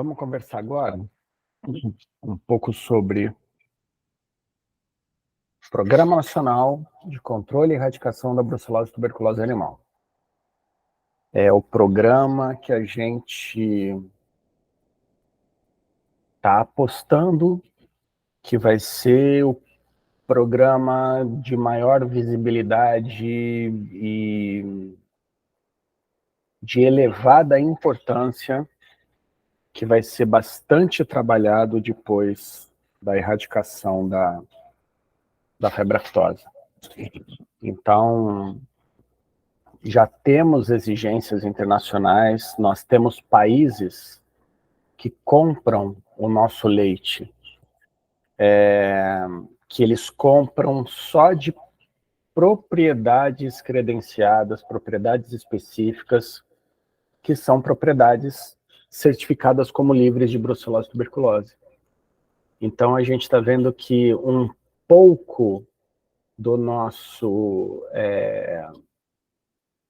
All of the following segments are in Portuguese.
vamos conversar agora um pouco sobre o Programa Nacional de Controle e Erradicação da Brucelose e Tuberculose Animal. É o programa que a gente está apostando que vai ser o programa de maior visibilidade e de elevada importância, que vai ser bastante trabalhado depois da erradicação da febre aftosa. Então, já temos exigências internacionais, nós temos países que compram o nosso leite, que eles compram só de propriedades credenciadas, propriedades específicas, que são propriedades certificadas como livres de brucelose e tuberculose. Então, a gente está vendo que um pouco do nosso...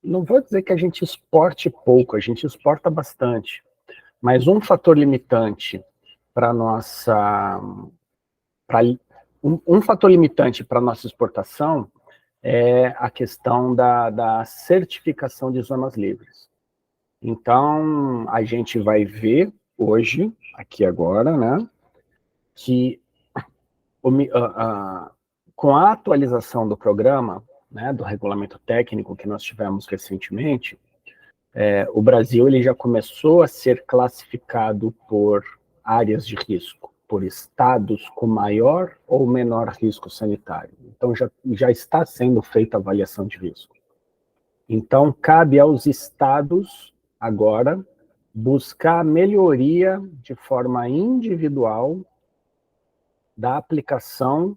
não vou dizer que a gente exporte pouco, a gente exporta bastante, mas um fator limitante para nossa... Um fator limitante para nossa exportação é a questão da certificação de zonas livres. Então, a gente vai ver hoje, aqui agora, né, que com a atualização do programa, né, do regulamento técnico que nós tivemos recentemente, o Brasil ele já começou a ser classificado por áreas de risco, por estados com maior ou menor risco sanitário. Então, já está sendo feita a avaliação de risco. Então, cabe aos estados, agora, buscar a melhoria de forma individual da aplicação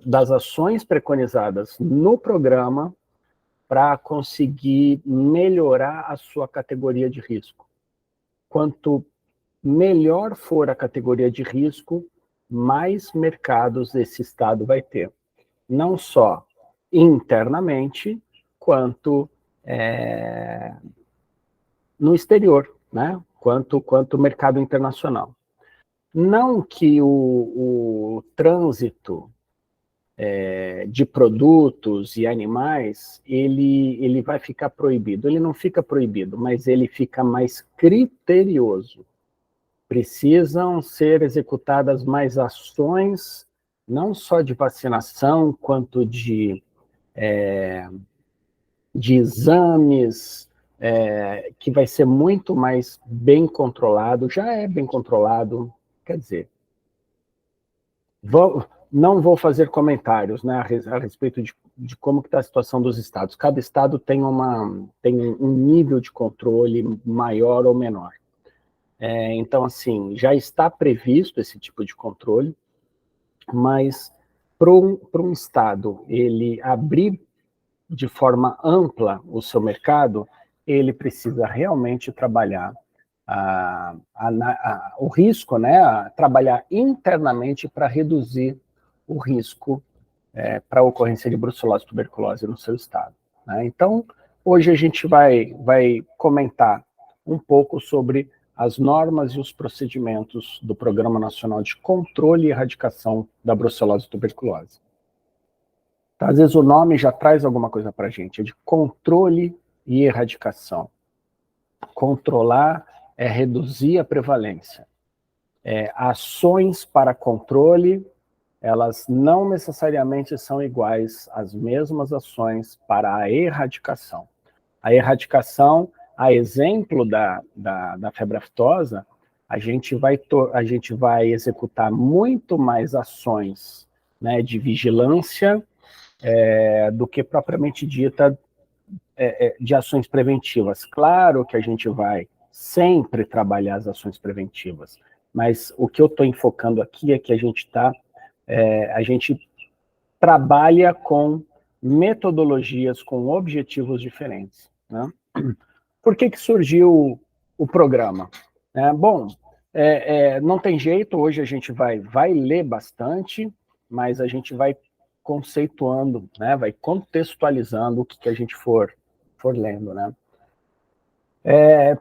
das ações preconizadas no programa para conseguir melhorar a sua categoria de risco. Quanto melhor for a categoria de risco, mais mercados esse estado vai ter. Não só internamente, quanto no exterior, né? Quanto mercado internacional. Não que o trânsito de produtos e animais, ele vai ficar proibido. Ele não fica proibido, mas ele fica mais criterioso. Precisam ser executadas mais ações, não só de vacinação, quanto de exames, que vai ser muito mais bem controlado, já é bem controlado, quer dizer, não vou fazer comentários, né, a respeito de como está a situação dos estados. Cada estado tem um nível de controle maior ou menor. Então, assim, já está previsto esse tipo de controle, mas para um estado ele abrir de forma ampla o seu mercado, ele precisa realmente trabalhar o risco, né? Trabalhar internamente para reduzir o risco para a ocorrência de brucelose e tuberculose no seu estado, né? Então, hoje a gente vai comentar um pouco sobre as normas e os procedimentos do Programa Nacional de Controle e Erradicação da Brucelose e Tuberculose. Às vezes o nome já traz alguma coisa para a gente, é de controle e erradicação. Controlar é reduzir a prevalência. Ações para controle, elas não necessariamente são iguais às mesmas ações para a erradicação. A erradicação, a exemplo da febre aftosa, a gente vai executar muito mais ações, né, de vigilância, do que propriamente dita de ações preventivas. Claro que a gente vai sempre trabalhar as ações preventivas, mas o que eu estou enfocando aqui é que a gente trabalha com metodologias, com objetivos diferentes, né? Por que surgiu o programa? Bom, não tem jeito, hoje a gente vai ler bastante, mas a gente vai conceituando, né? Vai contextualizando o que a gente for lendo, né?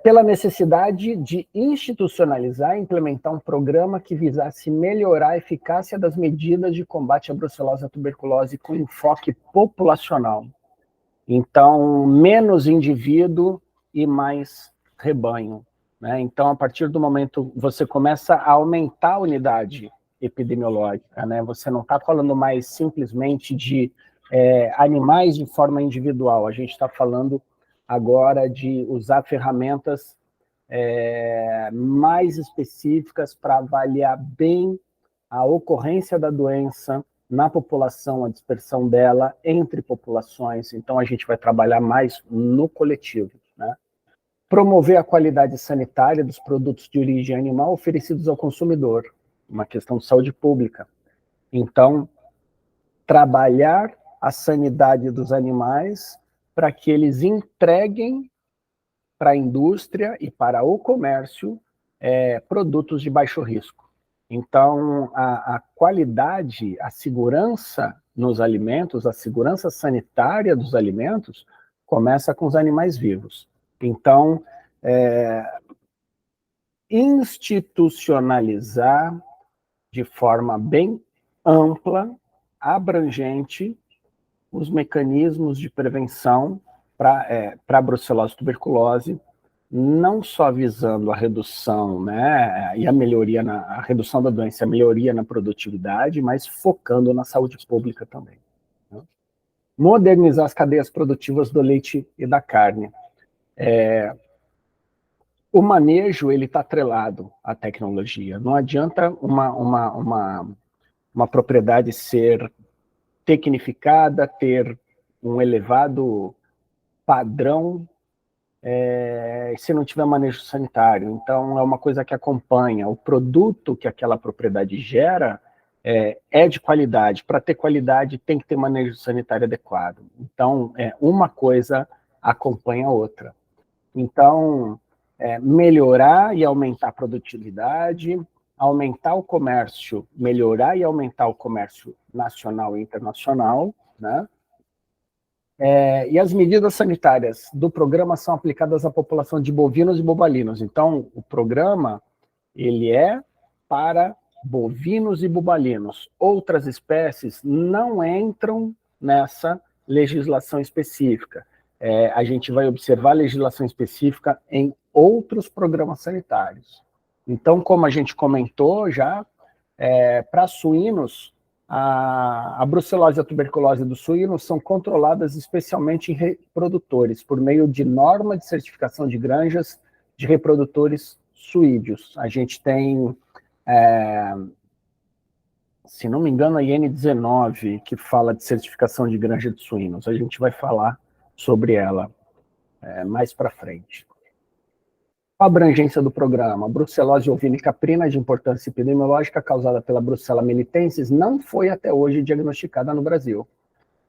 pela necessidade de institucionalizar e implementar um programa que visasse melhorar a eficácia das medidas de combate à brucelose e à tuberculose com enfoque populacional. Então, menos indivíduo e mais rebanho, né? Então, a partir do momento que você começa a aumentar a unidade epidemiológica, né? Você não está falando mais simplesmente de animais de forma individual, a gente está falando agora de usar ferramentas mais específicas para avaliar bem a ocorrência da doença na população, a dispersão dela entre populações. Então, a gente vai trabalhar mais no coletivo, né? Promover a qualidade sanitária dos produtos de origem animal oferecidos ao consumidor, uma questão de saúde pública. Então, trabalhar a sanidade dos animais para que eles entreguem para a indústria e para o comércio produtos de baixo risco. Então, a qualidade, a segurança nos alimentos, a segurança sanitária dos alimentos, começa com os animais vivos. Então, institucionalizar de forma bem ampla, abrangente, os mecanismos de prevenção para a brucelose e tuberculose, não só visando a redução, né, e a melhoria, a redução da doença, a melhoria na produtividade, mas focando na saúde pública também, né? Modernizar as cadeias produtivas do leite e da carne. O manejo, ele está atrelado à tecnologia. Não adianta uma propriedade ser tecnificada, ter um elevado padrão, se não tiver manejo sanitário. Então, é uma coisa que acompanha. O produto que aquela propriedade gera é de qualidade. Para ter qualidade, tem que ter manejo sanitário adequado. Então, uma coisa acompanha a outra. Então, melhorar e aumentar a produtividade, aumentar o comércio, melhorar e aumentar o comércio nacional e internacional, né? E as medidas sanitárias do programa são aplicadas à população de bovinos e bubalinos. Então, o programa, ele é para bovinos e bubalinos. Outras espécies não entram nessa legislação específica. A gente vai observar a legislação específica em outros programas sanitários. Então, como a gente comentou já, para suínos, a brucelose e a tuberculose dos suínos são controladas especialmente em reprodutores, por meio de norma de certificação de granjas de reprodutores suídeos. A gente tem, se não me engano, a IN19, que fala de certificação de granja de suínos. A gente vai falar sobre ela mais para frente. A abrangência do programa: brucelose ovina e caprina de importância epidemiológica causada pela Brucella melitensis não foi até hoje diagnosticada no Brasil.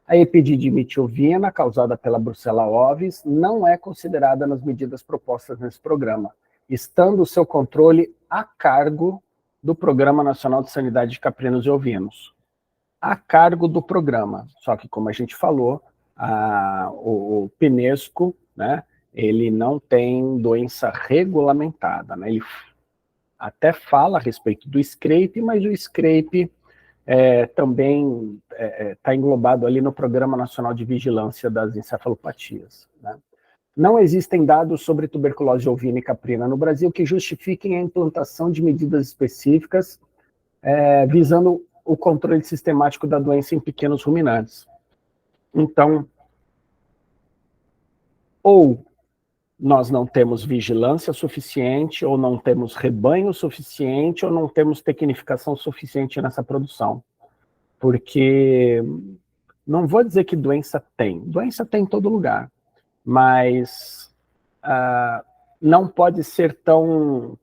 A epididimite ovina causada pela Brucella ovis não é considerada nas medidas propostas nesse programa, estando o seu controle a cargo do Programa Nacional de Sanidade de Caprinos e Ovinos. A cargo do programa, só que, como a gente falou, o PNESCO, né, ele não tem doença regulamentada, né? Ele até fala a respeito do SCRAPE, mas o SCRAPE também está englobado ali no Programa Nacional de Vigilância das Encefalopatias, né? Não existem dados sobre tuberculose ovina e caprina no Brasil que justifiquem a implantação de medidas específicas visando o controle sistemático da doença em pequenos ruminantes. Então, ou nós não temos vigilância suficiente, ou não temos rebanho suficiente, ou não temos tecnificação suficiente nessa produção. Porque, não vou dizer que doença tem em todo lugar, mas não pode ser tão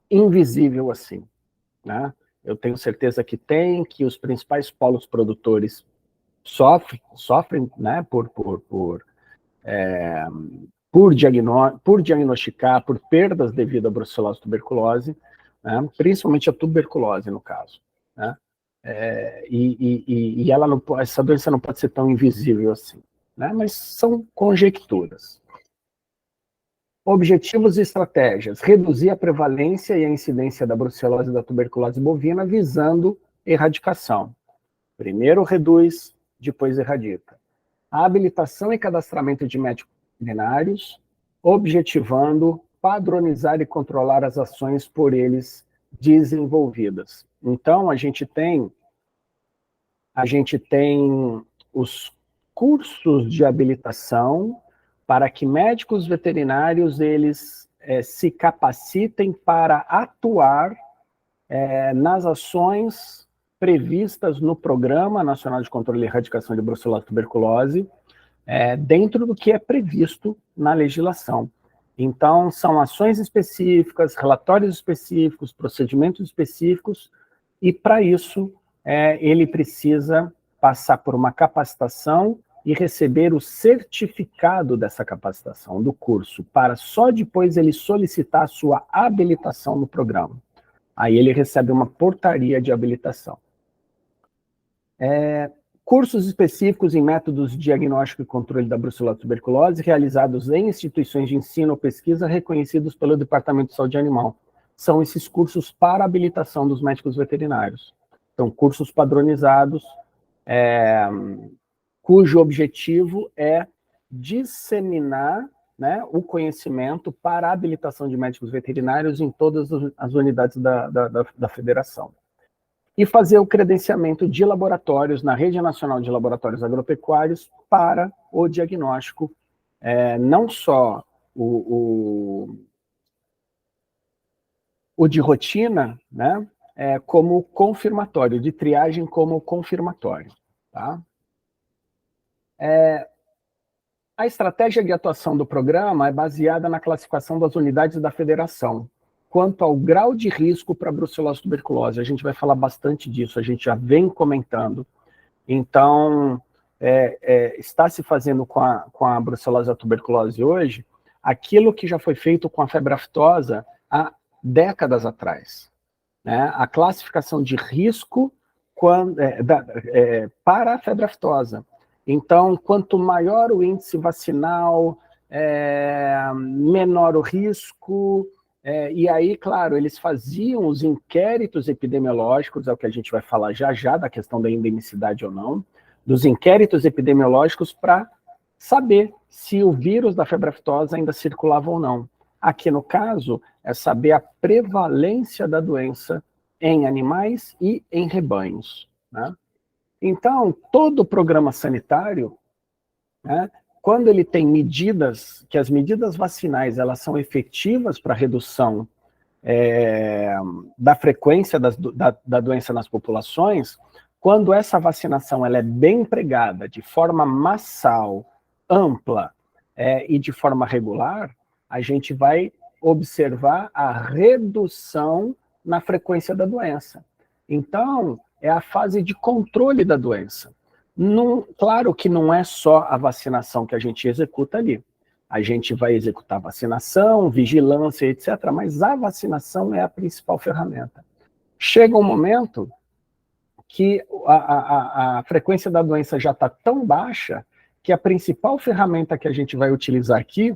invisível assim, né? Eu tenho certeza que tem, que os principais polos produtores sofrem, né, por diagnosticar, por perdas devido à brucelose e tuberculose, né, principalmente a tuberculose, no caso, né? E ela não, essa doença não pode ser tão invisível assim, né? Mas são conjecturas. Objetivos e estratégias. Reduzir a prevalência e a incidência da brucelose e da tuberculose bovina, visando erradicação. Primeiro reduz, depois erradica. A habilitação e cadastramento de médicos veterinários, objetivando padronizar e controlar as ações por eles desenvolvidas. Então, a gente tem os cursos de habilitação para que médicos veterinários eles se capacitem para atuar nas ações previstas no Programa Nacional de Controle e Erradicação de Brucelose e Tuberculose, dentro do que é previsto na legislação. Então, são ações específicas, relatórios específicos, procedimentos específicos, e para isso ele precisa passar por uma capacitação e receber o certificado dessa capacitação, do curso, para só depois ele solicitar a sua habilitação no programa. Aí ele recebe uma portaria de habilitação. Cursos específicos em métodos de diagnóstico e controle da brucelose e tuberculose, realizados em instituições de ensino ou pesquisa reconhecidos pelo Departamento de Saúde Animal. São esses cursos para habilitação dos médicos veterinários. Então, cursos padronizados, cujo objetivo é disseminar, né, o conhecimento para a habilitação de médicos veterinários em todas as unidades da federação. E fazer o credenciamento de laboratórios na Rede Nacional de Laboratórios Agropecuários para o diagnóstico, não só o de rotina, né, como confirmatório, de triagem como confirmatório. Tá? A estratégia de atuação do programa é baseada na classificação das unidades da federação, quanto ao grau de risco para brucelose e tuberculose. A gente vai falar bastante disso, a gente já vem comentando. Então, está se fazendo com a brucelose e a tuberculose hoje aquilo que já foi feito com a febre aftosa há décadas atrás. Né? A classificação de risco para a febre aftosa. Então, quanto maior o índice vacinal, menor o risco. E aí, claro, eles faziam os inquéritos epidemiológicos, é o que a gente vai falar já já, da questão da endemicidade ou não, dos inquéritos epidemiológicos para saber se o vírus da febre aftosa ainda circulava ou não. Aqui, no caso, é saber a prevalência da doença em animais e em rebanhos. Né? Então, todo o programa sanitário, né, quando ele tem medidas, que as medidas vacinais elas são efetivas para a redução da frequência da doença nas populações, quando essa vacinação ela é bem empregada de forma massal, ampla e de forma regular, a gente vai observar a redução na frequência da doença. Então, é a fase de controle da doença. Claro que não é só a vacinação que a gente executa ali. A gente vai executar vacinação, vigilância, etc., mas a vacinação é a principal ferramenta. Chega um momento que a frequência da doença já está tão baixa que a principal ferramenta que a gente vai utilizar aqui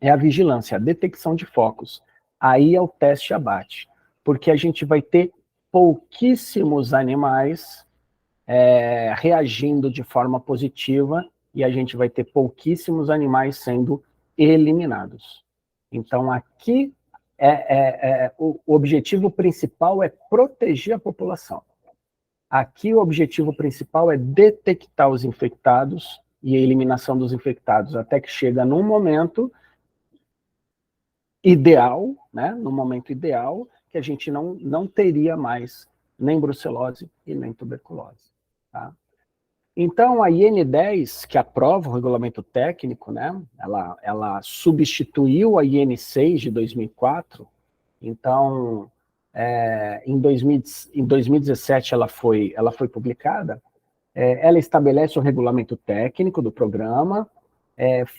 é a vigilância, a detecção de focos. Aí é o teste abate, porque a gente vai ter pouquíssimos animais reagindo de forma positiva e a gente vai ter pouquíssimos animais sendo eliminados. Então, aqui, o objetivo principal é proteger a população. Aqui, o objetivo principal é detectar os infectados e a eliminação dos infectados, até que chega num momento ideal, né, no momento ideal, que a gente não teria mais nem brucelose e nem tuberculose. Tá? Então, a IN10, que aprova o regulamento técnico, né, ela substituiu a IN6 de 2004, então, em 2017 ela foi publicada, ela estabelece o regulamento técnico do programa,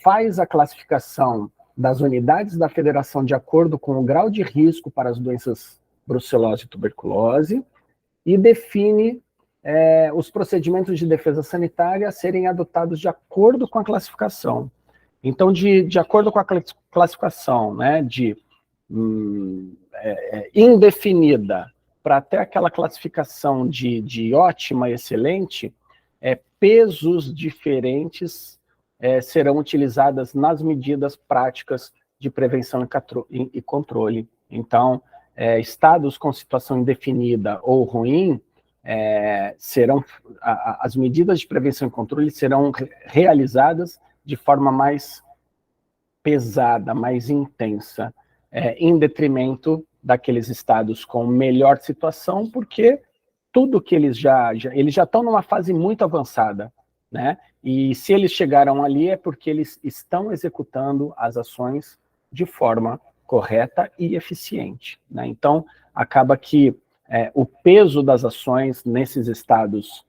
faz a classificação das unidades da federação de acordo com o grau de risco para as doenças brucelose e tuberculose, e define os procedimentos de defesa sanitária a serem adotados de acordo com a classificação. Então, de acordo com a classificação, né, de indefinida para até aquela classificação de ótima, excelente, pesos diferentes serão utilizadas nas medidas práticas de prevenção e controle. Então, estados com situação indefinida ou ruim, as medidas de prevenção e controle serão realizadas de forma mais pesada, mais intensa, em detrimento daqueles estados com melhor situação, porque tudo que eles já estão numa fase muito avançada, né? E se eles chegaram ali é porque eles estão executando as ações de forma correta e eficiente, né? Então, acaba que o peso das ações nesses estados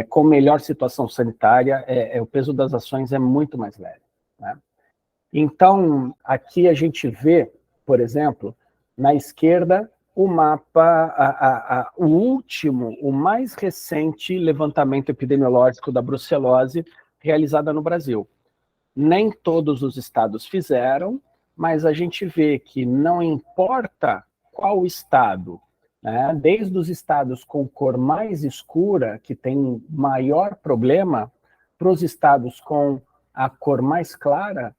com melhor situação sanitária, o peso das ações é muito mais leve, né? Então, aqui a gente vê, por exemplo, na esquerda, o mapa, o último, o mais recente levantamento epidemiológico da brucelose realizada no Brasil. Nem todos os estados fizeram, mas a gente vê que não importa qual estado, né, desde os estados com cor mais escura, que tem maior problema, para os estados com a cor mais clara,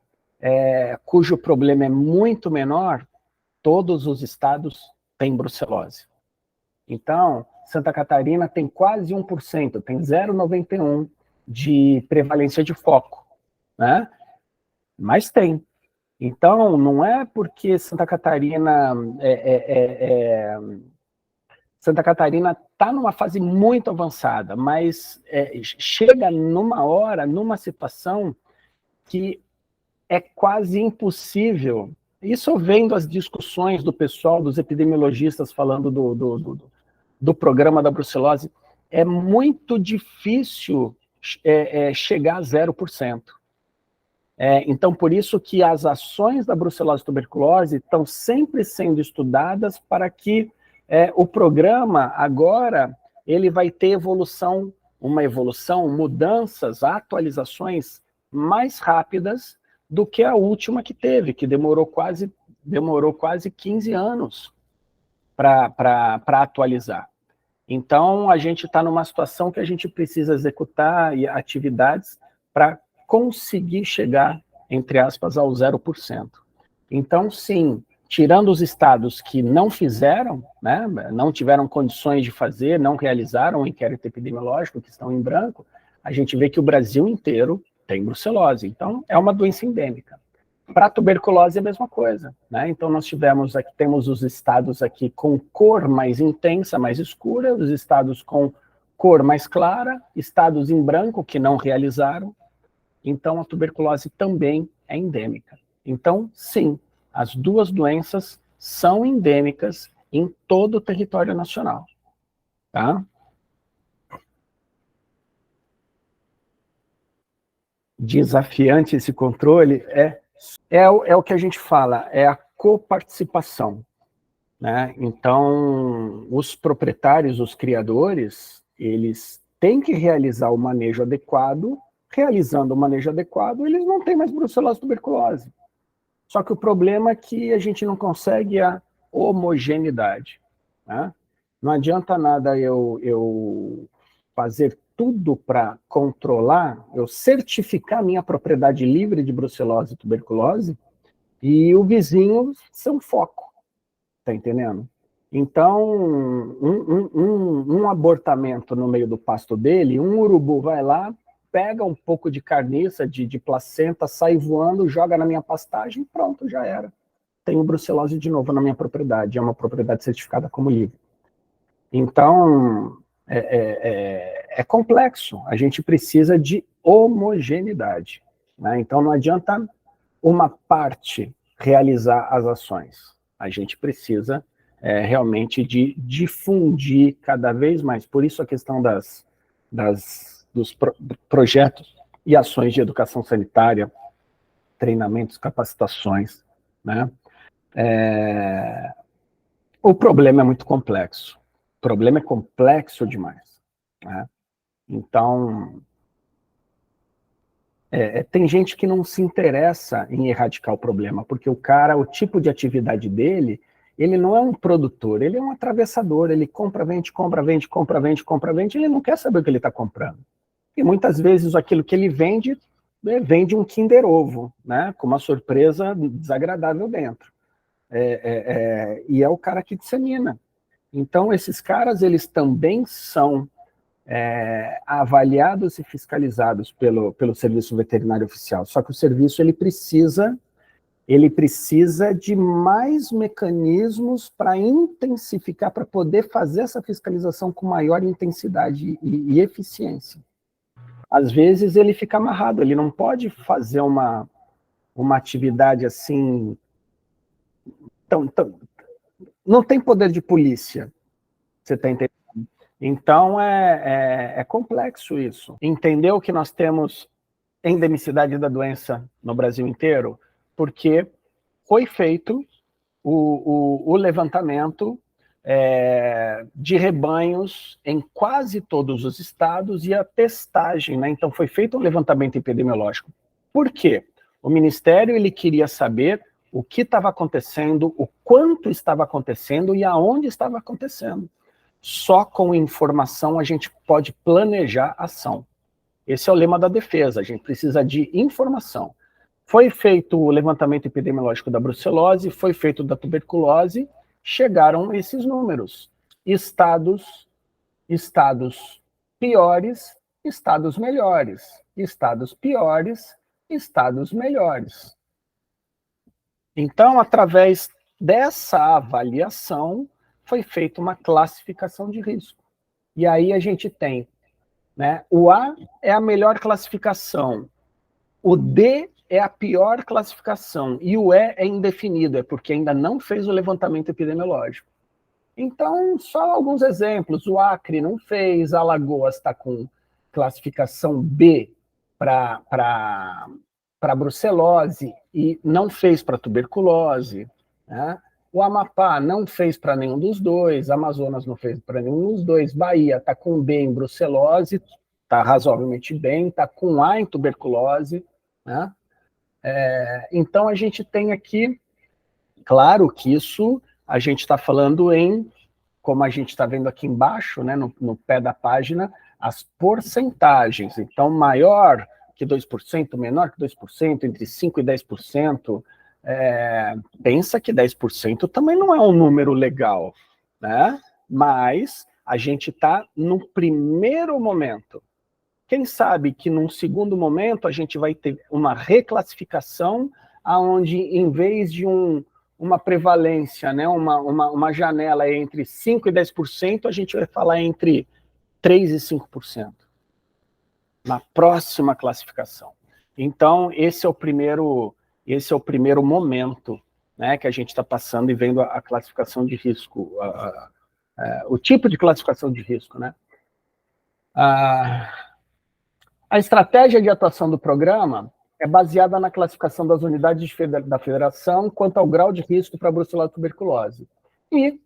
cujo problema é muito menor, todos os estados têm brucelose. Então, Santa Catarina tem quase 1%, tem 0,91% de prevalência de foco, né? Mas tem. Então, não é porque Santa Catarina está numa fase muito avançada, mas chega numa hora, numa situação que é quase impossível. Isso vendo as discussões do pessoal, dos epidemiologistas falando do programa da brucelose, é muito difícil chegar a 0%. Então, por isso que as ações da brucelose tuberculose estão sempre sendo estudadas para que o programa agora ele vai ter mudanças, atualizações mais rápidas do que a última que teve, que demorou quase 15 anos para atualizar. Então, a gente está numa situação que a gente precisa executar atividades para conseguir chegar, entre aspas, ao 0%. Então, sim, tirando os estados que não fizeram, né, não tiveram condições de fazer, não realizaram o inquérito epidemiológico, que estão em branco, a gente vê que o Brasil inteiro tem brucelose. Então, é uma doença endêmica. Para a tuberculose é a mesma coisa, né? Então, nós temos os estados aqui com cor mais intensa, mais escura, os estados com cor mais clara, estados em branco que não realizaram. Então, a tuberculose também é endêmica. Então, sim, as duas doenças são endêmicas em todo o território nacional, tá? Desafiante esse controle é o que a gente fala, é a coparticipação, né? Então, os proprietários, os criadores, eles têm que realizar o manejo adequado. Realizando o manejo adequado, eles não têm mais brucelose tuberculose. Só que o problema é que a gente não consegue a homogeneidade, né? Não adianta nada eu fazer tudo para controlar, eu certificar minha propriedade livre de brucelose e tuberculose, e o vizinho ser um foco, tá entendendo? Então, um abortamento no meio do pasto dele, um urubu vai lá, pega um pouco de carniça, de placenta, sai voando, joga na minha pastagem, pronto, já era. Tenho brucelose de novo na minha propriedade, é uma propriedade certificada como livre. Então, é complexo, a gente precisa de homogeneidade, né? Então, não adianta uma parte realizar as ações, a gente precisa realmente de difundir cada vez mais. Por isso a questão dos projetos e ações de educação sanitária, treinamentos, capacitações, né? O problema é muito complexo. O problema é complexo demais, né? Então, Tem gente que não se interessa em erradicar o problema, porque o tipo de atividade dele, ele não é um produtor, ele é um atravessador, ele compra, vende, compra, vende, compra, vende, compra, vende, ele não quer saber o que ele está comprando. E muitas vezes aquilo que ele vende, vende um Kinder Ovo, né, com uma surpresa desagradável dentro. E é o cara que dissemina. Então, esses caras, eles também são avaliados e fiscalizados pelo Serviço Veterinário Oficial. Só que o serviço ele precisa de mais mecanismos para intensificar, para poder fazer essa fiscalização com maior intensidade e eficiência. Às vezes ele fica amarrado, ele não pode fazer uma atividade assim... não tem poder de polícia, você está entendendo? Então, é complexo isso. Entendeu que nós temos endemicidade da doença no Brasil inteiro? Porque foi feito o levantamento de rebanhos em quase todos os estados e a testagem, né? Então, foi feito um levantamento epidemiológico. Por quê? O Ministério ele queria saber o que estava acontecendo, o quanto estava acontecendo e aonde estava acontecendo. Só com informação a gente pode planejar ação. Esse é o lema da defesa, a gente precisa de informação. Foi feito o levantamento epidemiológico da brucelose, foi feito da tuberculose, chegaram esses números. Estados piores, estados melhores. Estados piores, estados melhores. Então, através dessa avaliação, foi feita uma classificação de risco. E aí a gente tem, né, o A é a melhor classificação, o D é a pior classificação, e o E é indefinido, é porque ainda não fez o levantamento epidemiológico. Então, só alguns exemplos, o Acre não fez, Alagoas está com classificação B para brucelose e não fez para tuberculose, né? O Amapá não fez para nenhum dos dois, Amazonas não fez para nenhum dos dois, Bahia está com B em brucelose, está razoavelmente bem, está com A em tuberculose, né? Então a gente tem aqui, claro que isso a gente está falando em, como a gente está vendo aqui embaixo, né, no pé da página, as porcentagens. Então, maior que 2%, menor que 2%, entre 5% e 10%, pensa que 10% também não é um número legal, né? Mas a gente está no primeiro momento. Quem sabe que num segundo momento a gente vai ter uma reclassificação onde, em vez de uma prevalência, né, uma janela entre 5% e 10%, a gente vai falar entre 3% e 5%. Na próxima classificação. Então, esse é o primeiro momento, né, que a gente está passando e vendo a classificação de risco, o tipo de classificação de risco, né? A estratégia de atuação do programa é baseada na classificação das unidades da federação quanto ao grau de risco para a brucelose e tuberculose. E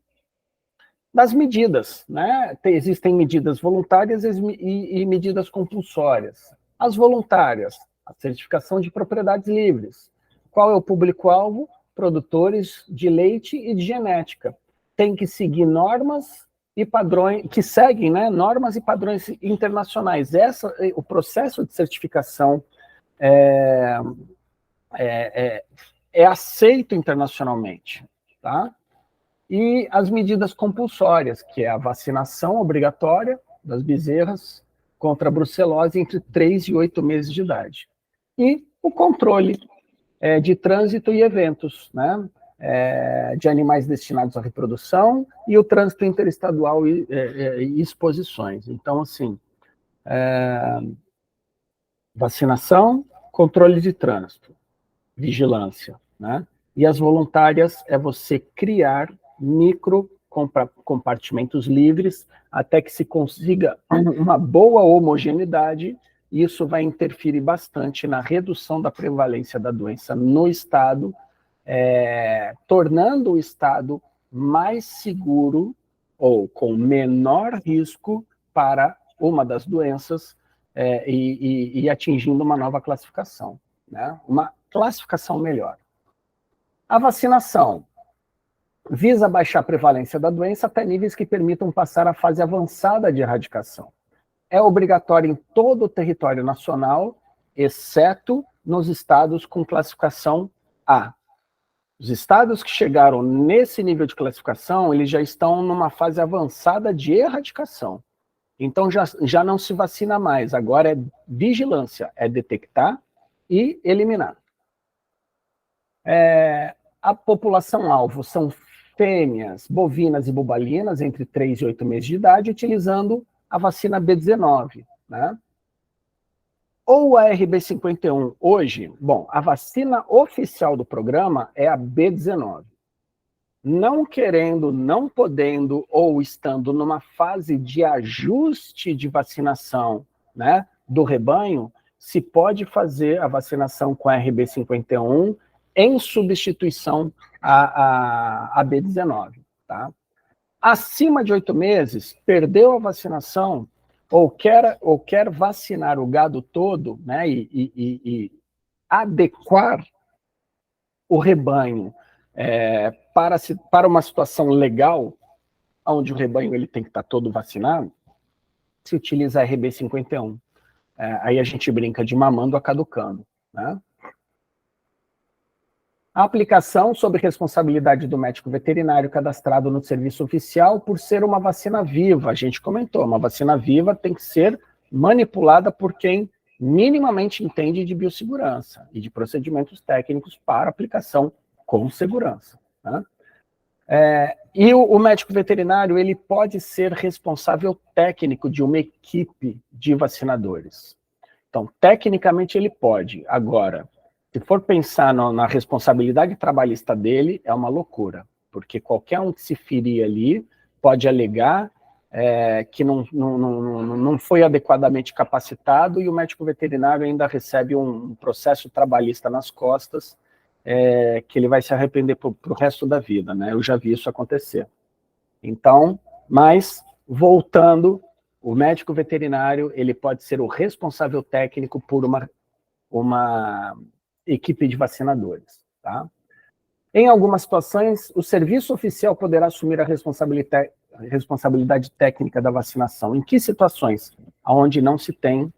das medidas, né? Existem medidas voluntárias e medidas compulsórias. As voluntárias, a certificação de propriedades livres. Qual é o público-alvo? Produtores de leite e de genética. Tem que seguir normas e padrões, que seguem, né, normas e padrões internacionais. O processo de certificação é aceito internacionalmente, tá? E as medidas compulsórias, que é a vacinação obrigatória das bezerras contra a brucelose entre 3 e 8 meses de idade. E o controle de trânsito e eventos, né? De animais destinados à reprodução e o trânsito interestadual e exposições. Então, assim, vacinação, controle de trânsito, vigilância, né? E as voluntárias é você criar micro compartimentos livres até que se consiga uma boa homogeneidade, e isso vai interferir bastante na redução da prevalência da doença no estado, tornando o estado mais seguro ou com menor risco para uma das doenças e atingindo uma nova classificação, né? Uma classificação melhor. A vacinação visa baixar a prevalência da doença até níveis que permitam passar à fase avançada de erradicação. É obrigatório em todo o território nacional, exceto nos estados com classificação A. Os estados que chegaram nesse nível de classificação, eles já estão numa fase avançada de erradicação. Então já não se vacina mais, agora é vigilância, é detectar e eliminar. A população-alvo são fêmeas, bovinas e bubalinas entre 3 e 8 meses de idade, utilizando a vacina B19, né? Ou a RB51 hoje, bom, a vacina oficial do programa é a B19. Não querendo, não podendo ou estando numa fase de ajuste de vacinação, né, do rebanho, se pode fazer a vacinação com a RB51 em substituição à B19, tá? Acima de 8 meses, perdeu a vacinação, ou quer vacinar o gado todo, né, e adequar o rebanho para uma situação legal, onde o rebanho ele tem que estar todo vacinado, se utiliza a RB51. Aí a gente brinca de mamando a caducando, né? A aplicação sob responsabilidade do médico veterinário cadastrado no serviço oficial por ser uma vacina viva. A gente comentou, uma vacina viva tem que ser manipulada por quem minimamente entende de biossegurança e de procedimentos técnicos para aplicação com segurança, né? E o médico veterinário ele pode ser responsável técnico de uma equipe de vacinadores. Então, tecnicamente ele pode. Agora, se for pensar na responsabilidade trabalhista dele, é uma loucura, porque qualquer um que se ferir ali pode alegar que não foi adequadamente capacitado e o médico veterinário ainda recebe um processo trabalhista nas costas, que ele vai se arrepender para o resto da vida, né? Eu já vi isso acontecer. Então, mas, voltando, o médico veterinário ele pode ser o responsável técnico por uma equipe de vacinadores, tá? Em algumas situações, o serviço oficial poderá assumir a responsabilidade técnica da vacinação. Em que situações? Onde não se tem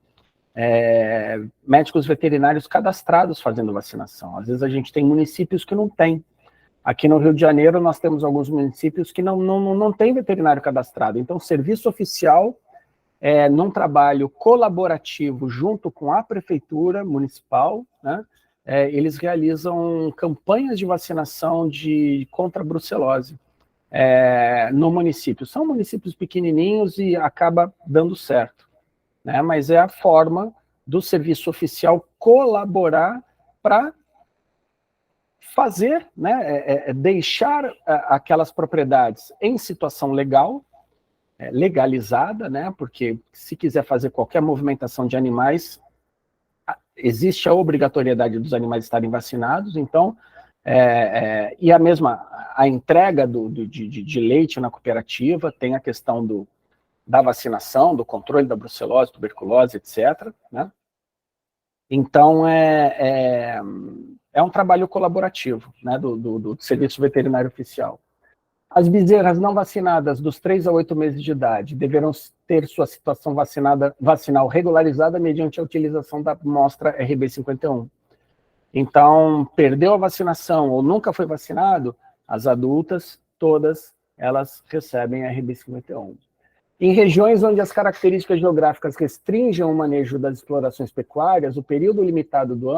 médicos veterinários cadastrados fazendo vacinação. Às vezes a gente tem municípios que não tem. Aqui no Rio de Janeiro nós temos alguns municípios que não tem veterinário cadastrado. Então, o serviço oficial, num trabalho colaborativo junto com a prefeitura municipal, né, eles realizam campanhas de vacinação contra a brucelose no município. São municípios pequenininhos e acaba dando certo, né, mas é a forma do serviço oficial colaborar para fazer, né, deixar aquelas propriedades em situação legal, legalizada, né, porque se quiser fazer qualquer movimentação de animais, existe a obrigatoriedade dos animais estarem vacinados, então, e a entrega de leite na cooperativa, tem a questão da vacinação, do controle da brucelose, tuberculose, etc., né? Então, é um trabalho colaborativo, né, do Serviço Veterinário Oficial. As bezerras não vacinadas dos 3 a 8 meses de idade deverão ter sua situação vacinal regularizada mediante a utilização da amostra RB51. Então, perdeu a vacinação ou nunca foi vacinado, as adultas, todas elas recebem a RB51. Em regiões onde as características geográficas restringem o manejo das explorações pecuárias, há período limitado do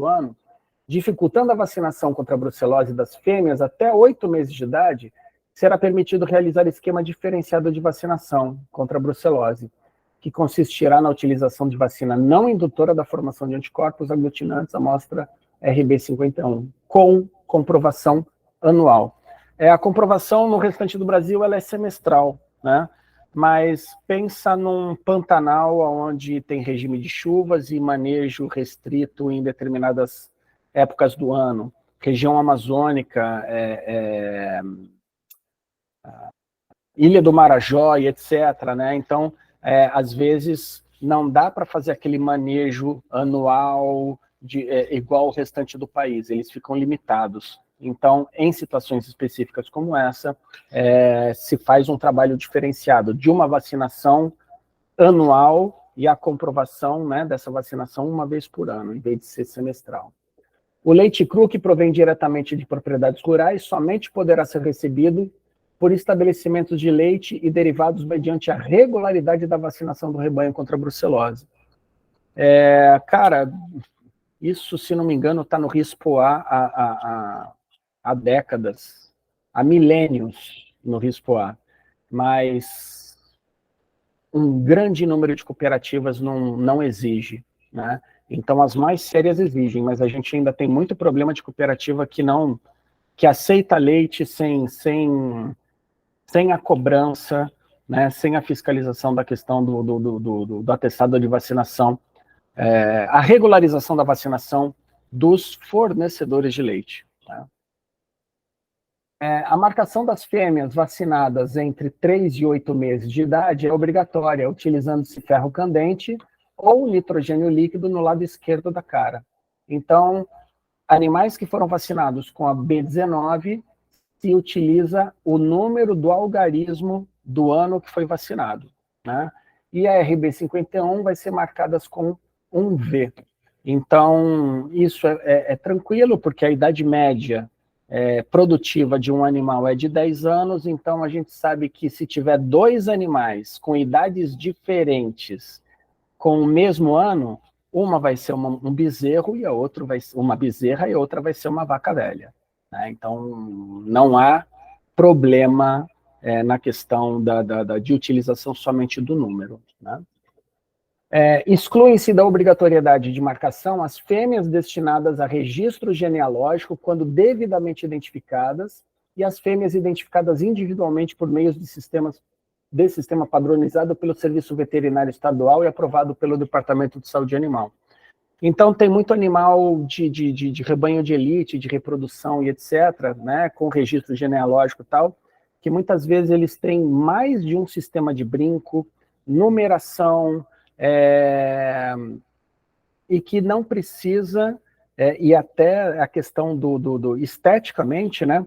ano, dificultando a vacinação contra a brucelose das fêmeas até 8 meses de idade, será permitido realizar esquema diferenciado de vacinação contra a brucelose, que consistirá na utilização de vacina não indutora da formação de anticorpos aglutinantes, amostra RB51, com comprovação anual. A comprovação no restante do Brasil ela é semestral, né? Mas pensa num Pantanal onde tem regime de chuvas e manejo restrito em determinadas épocas do ano, região amazônica, Ilha do Marajó e etc., né? Então, às vezes não dá para fazer aquele manejo anual igual ao restante do país, eles ficam limitados. Então, em situações específicas como essa, se faz um trabalho diferenciado de uma vacinação anual e a comprovação, né, dessa vacinação uma vez por ano, em vez de ser semestral. O leite cru, que provém diretamente de propriedades rurais, somente poderá ser recebido por estabelecimentos de leite e derivados mediante a regularidade da vacinação do rebanho contra a brucelose. Cara, isso, se não me engano, está no RISPOA há décadas, há milênios no RISPOA, mas um grande número de cooperativas não exige, né? Então, as mais sérias exigem, mas a gente ainda tem muito problema de cooperativa que aceita leite sem a cobrança, né, sem a fiscalização da questão do atestado de vacinação, a regularização da vacinação dos fornecedores de leite. Né? A marcação das fêmeas vacinadas entre 3 e 8 meses de idade é obrigatória, utilizando-se ferro candente ou nitrogênio líquido no lado esquerdo da cara. Então, animais que foram vacinados com a B19, se utiliza o número do algarismo do ano que foi vacinado. Né? E a RB51 vai ser marcadas com um V. Então, isso é tranquilo, porque a idade média produtiva de um animal é de 10 anos, então a gente sabe que se tiver 2 animais com idades diferentes, com o mesmo ano, uma vai ser um bezerro e a outra vai ser uma bezerra e a outra vai ser uma vaca velha. Né? Então, não há problema na questão de utilização somente do número. Né? Excluem-se da obrigatoriedade de marcação as fêmeas destinadas a registro genealógico quando devidamente identificadas e as fêmeas identificadas individualmente por meio de sistema padronizado pelo Serviço Veterinário Estadual e aprovado pelo Departamento de Saúde Animal. Então, tem muito animal de rebanho de elite, de reprodução e etc., né, com registro genealógico e tal, que muitas vezes eles têm mais de um sistema de brinco, numeração, e que não precisa, e até a questão do esteticamente, né,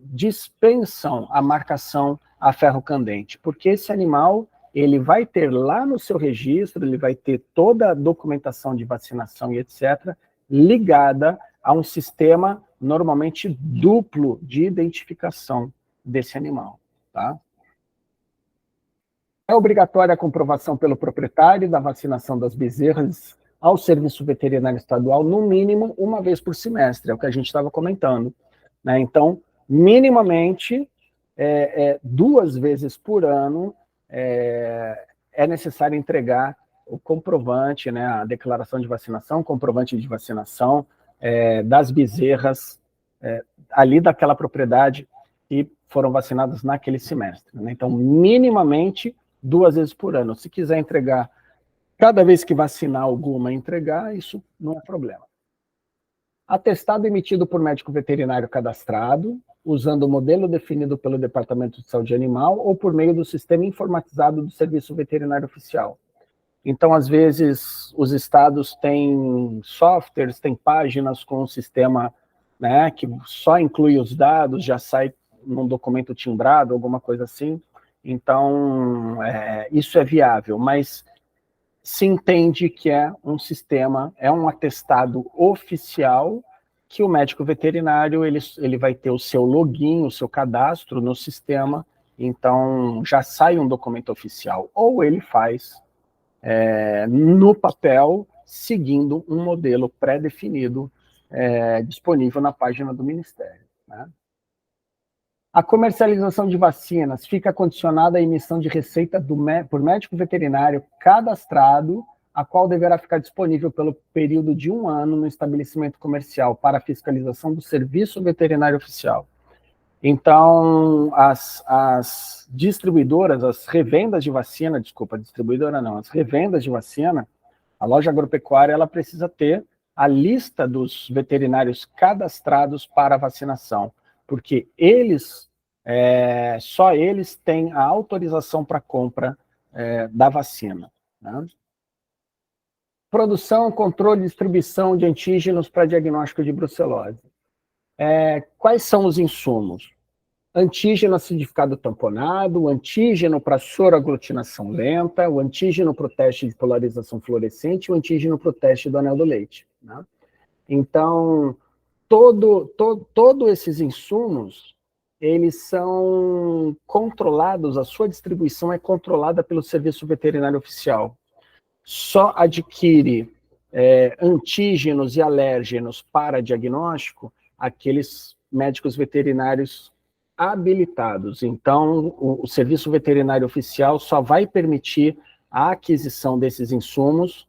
dispensam a marcação a ferro candente, porque esse animal ele vai ter lá no seu registro, ele vai ter toda a documentação de vacinação e etc., ligada a um sistema normalmente duplo de identificação desse animal. Tá? É obrigatória a comprovação pelo proprietário da vacinação das bezerras ao Serviço Veterinário Estadual, no mínimo, uma vez por semestre, é o que a gente estava comentando. Né? Então, minimamente, 2 vezes por ano, é necessário entregar o comprovante, né, a declaração de vacinação, comprovante de vacinação das bezerras ali daquela propriedade que foram vacinadas naquele semestre. Né? Então, minimamente, 2 vezes por ano. Se quiser entregar, cada vez que vacinar alguma, entregar, isso não é problema. Atestado emitido por médico veterinário cadastrado, usando o modelo definido pelo Departamento de Saúde Animal ou por meio do sistema informatizado do Serviço Veterinário Oficial. Então, às vezes, os estados têm softwares, têm páginas com um sistema, né, que só inclui os dados, já sai num documento timbrado, alguma coisa assim. Então, isso é viável, mas se entende que é um sistema, é um atestado oficial que o médico veterinário ele vai ter o seu login, o seu cadastro no sistema, então já sai um documento oficial. Ou ele faz no papel, seguindo um modelo pré-definido disponível na página do Ministério. Né? A comercialização de vacinas fica condicionada à emissão de receita por médico veterinário cadastrado, a qual deverá ficar disponível pelo período de 1 ano no estabelecimento comercial para a fiscalização do Serviço Veterinário Oficial. Então, as distribuidoras, as revendas de vacina, desculpa, distribuidora não, as revendas de vacina, a loja agropecuária, ela precisa ter a lista dos veterinários cadastrados para a vacinação, porque eles, só eles têm a autorização para compra da vacina. Né? Produção, controle e distribuição de antígenos para diagnóstico de brucelose. Quais são os insumos? Antígeno acidificado tamponado, o antígeno para soroaglutinação lenta, o antígeno para o teste de polarização fluorescente e o antígeno para o teste do anel do leite. Né? Então, todos esses insumos, eles são controlados, a sua distribuição é controlada pelo Serviço Veterinário Oficial. Só adquire antígenos e alérgenos para diagnóstico aqueles médicos veterinários habilitados. Então, o Serviço Veterinário Oficial só vai permitir a aquisição desses insumos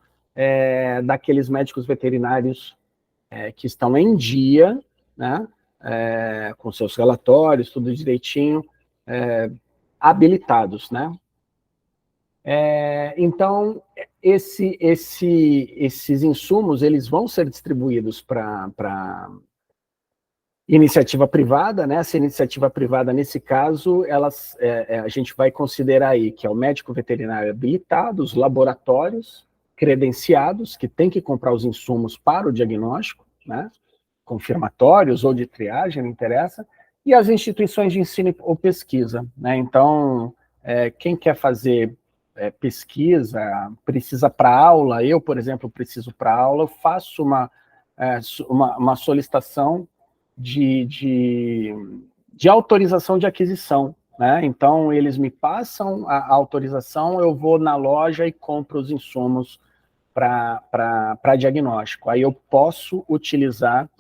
daqueles médicos veterinários que estão em dia, né, com seus relatórios, tudo direitinho, habilitados, né? Então, esses insumos, eles vão ser distribuídos para iniciativa privada, né? Essa iniciativa privada, nesse caso, a gente vai considerar aí que é o médico veterinário habilitado, os laboratórios credenciados, que tem que comprar os insumos para o diagnóstico, né? Confirmatórios ou de triagem, não interessa, e as instituições de ensino ou pesquisa, né? Então, quem quer fazer pesquisa, precisa para aula, eu, por exemplo, preciso para aula, eu faço uma solicitação de autorização de aquisição, né? Então, eles me passam a autorização, eu vou na loja e compro os insumos para diagnóstico. Aí eu posso utilizar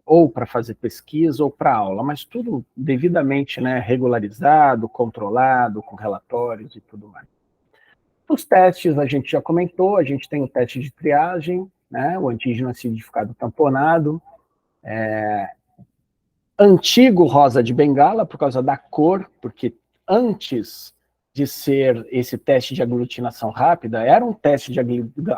ou para fazer pesquisa ou para aula, mas tudo devidamente, né, regularizado, controlado, com relatórios e tudo mais. Os testes a gente já comentou, a gente tem o teste de triagem, né, o antígeno acidificado tamponado, antigo rosa de bengala, por causa da cor, porque antes de ser esse teste de aglutinação rápida, era um teste de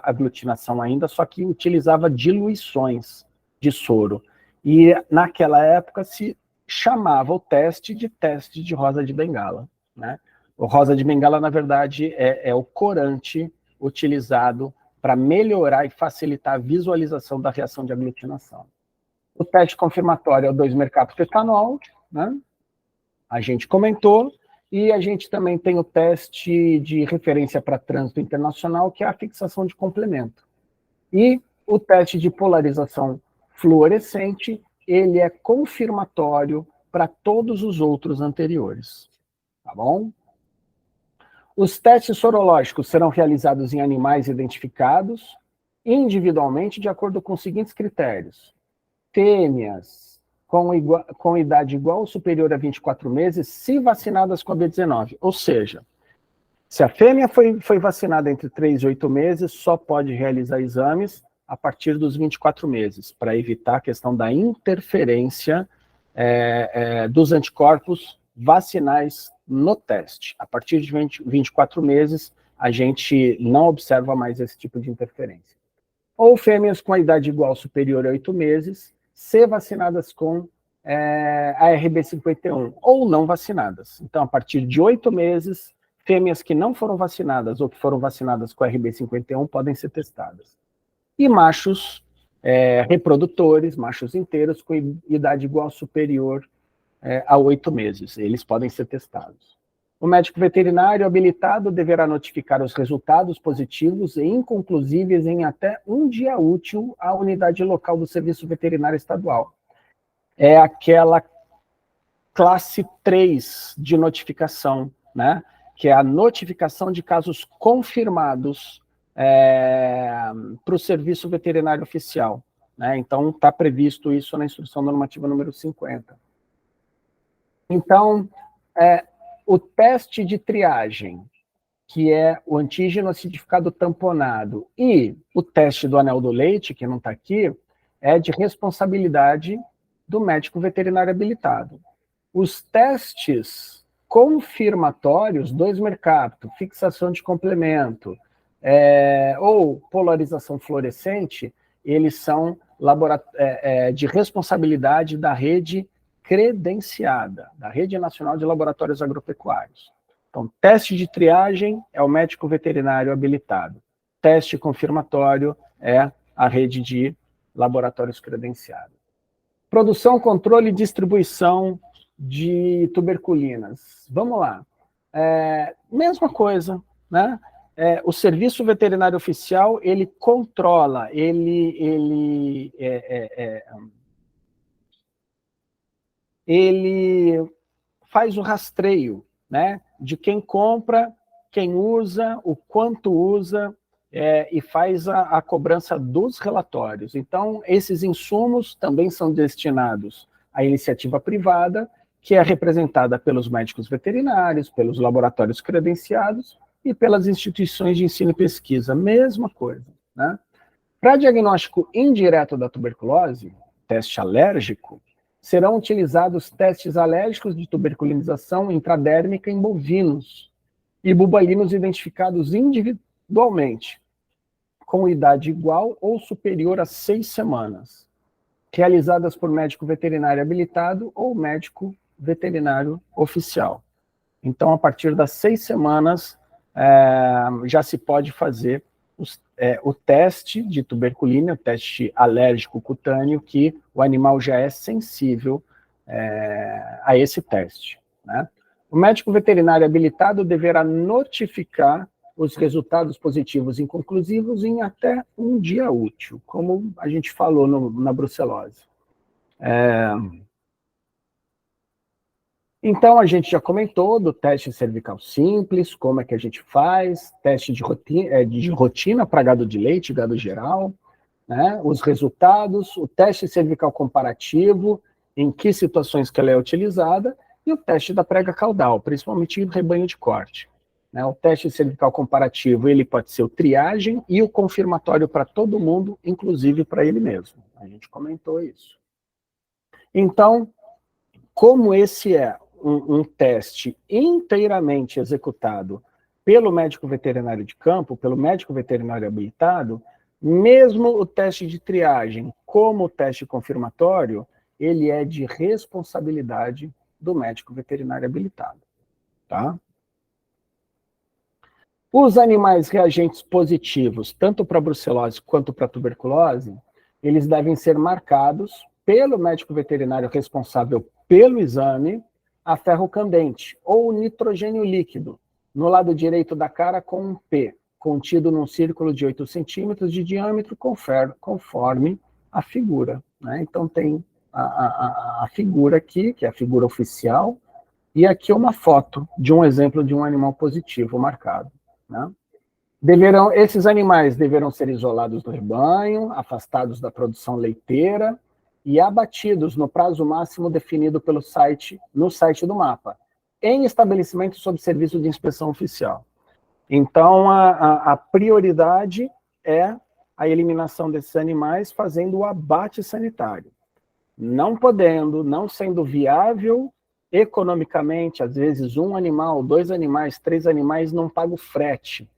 aglutinação ainda, só que utilizava diluições de soro. E naquela época se chamava o teste de rosa de bengala. Né? O rosa de bengala, na verdade, é o corante utilizado para melhorar e facilitar a visualização da reação de aglutinação. O teste confirmatório é o 2-mercaptoetanol, né? A gente comentou, e a gente também tem o teste de referência para trânsito internacional, que é a fixação de complemento. E o teste de polarização fluorescente, ele é confirmatório para todos os outros anteriores. Tá bom? Os testes sorológicos serão realizados em animais identificados individualmente de acordo com os seguintes critérios. Fêmeas com idade igual ou superior a 24 meses, se vacinadas com a B19. Ou seja, se a fêmea foi vacinada entre 3 e 8 meses, só pode realizar exames a partir dos 24 meses, para evitar a questão da interferência dos anticorpos vacinais no teste. A partir de 24 meses, a gente não observa mais esse tipo de interferência. Ou fêmeas com a idade igual ou superior a 8 meses, ser vacinadas com a RB51, ou não vacinadas. Então, a partir de 8 meses, fêmeas que não foram vacinadas ou que foram vacinadas com a RB51 podem ser testadas. E machos reprodutores, machos inteiros, com idade igual ou superior a 8 meses. Eles podem ser testados. O médico veterinário habilitado deverá notificar os resultados positivos e inconclusíveis em até um dia útil à unidade local do Serviço Veterinário Estadual. É aquela classe 3 de notificação, né? Que é a notificação de casos confirmados para o Serviço Veterinário Oficial. Né? Então, está previsto isso na Instrução Normativa número 50. Então, o teste de triagem, que é o antígeno acidificado tamponado, e o teste do anel do leite, que não está aqui, é de responsabilidade do médico veterinário habilitado. Os testes confirmatórios, 2-mercapto, fixação de complemento, ou polarização fluorescente, eles são de responsabilidade da rede credenciada, da Rede Nacional de Laboratórios Agropecuários. Então, teste de triagem é o médico veterinário habilitado. Teste confirmatório é a rede de laboratórios credenciados. Produção, controle e distribuição de tuberculinas. Vamos lá. Mesma coisa, né? O Serviço Veterinário Oficial, ele controla, ele faz o rastreio, né, de quem compra, quem usa, o quanto usa, e faz a cobrança dos relatórios. Então, esses insumos também são destinados à iniciativa privada, que é representada pelos médicos veterinários, pelos laboratórios credenciados e pelas instituições de ensino e pesquisa. Mesma coisa, né? Para diagnóstico indireto da tuberculose, teste alérgico, serão utilizados testes alérgicos de tuberculinização intradérmica em bovinos e bubalinos identificados individualmente, com idade igual ou superior a 6 semanas, realizadas por médico veterinário habilitado ou médico veterinário oficial. Então, a partir das 6 semanas, já se pode fazer o teste de tuberculina, o teste alérgico cutâneo, que o animal já é sensível a esse teste, né? O médico veterinário habilitado deverá notificar os resultados positivos inconclusivos em até um dia útil, como a gente falou na brucelose. Então, a gente já comentou do teste cervical simples, como é que a gente faz, teste de rotina para gado de leite, gado geral, né? Os resultados, o teste cervical comparativo, em que situações que ela é utilizada, e o teste da prega caudal, principalmente em rebanho de corte, né? O teste cervical comparativo, ele pode ser o triagem e o confirmatório para todo mundo, inclusive para ele mesmo. A gente comentou isso. Então, como esse é um teste inteiramente executado pelo médico veterinário de campo, pelo médico veterinário habilitado, mesmo o teste de triagem, como o teste confirmatório, ele é de responsabilidade do médico veterinário habilitado, tá? Os animais reagentes positivos, tanto para brucelose quanto para tuberculose, eles devem ser marcados pelo médico veterinário responsável pelo exame a ferro candente ou nitrogênio líquido, no lado direito da cara com um P, contido num círculo de 8 centímetros de diâmetro, conforme a figura, né? Então tem a figura aqui, que é a figura oficial, e aqui uma foto de um exemplo de um animal positivo marcado, né? Esses animais deverão ser isolados do rebanho, afastados da produção leiteira e abatidos no prazo máximo definido no site do mapa, em estabelecimento sob serviço de inspeção oficial. Então, a prioridade é a eliminação desses animais fazendo o abate sanitário. Não sendo viável economicamente, às vezes 1 animal, 2 animais, 3 animais não paga o frete,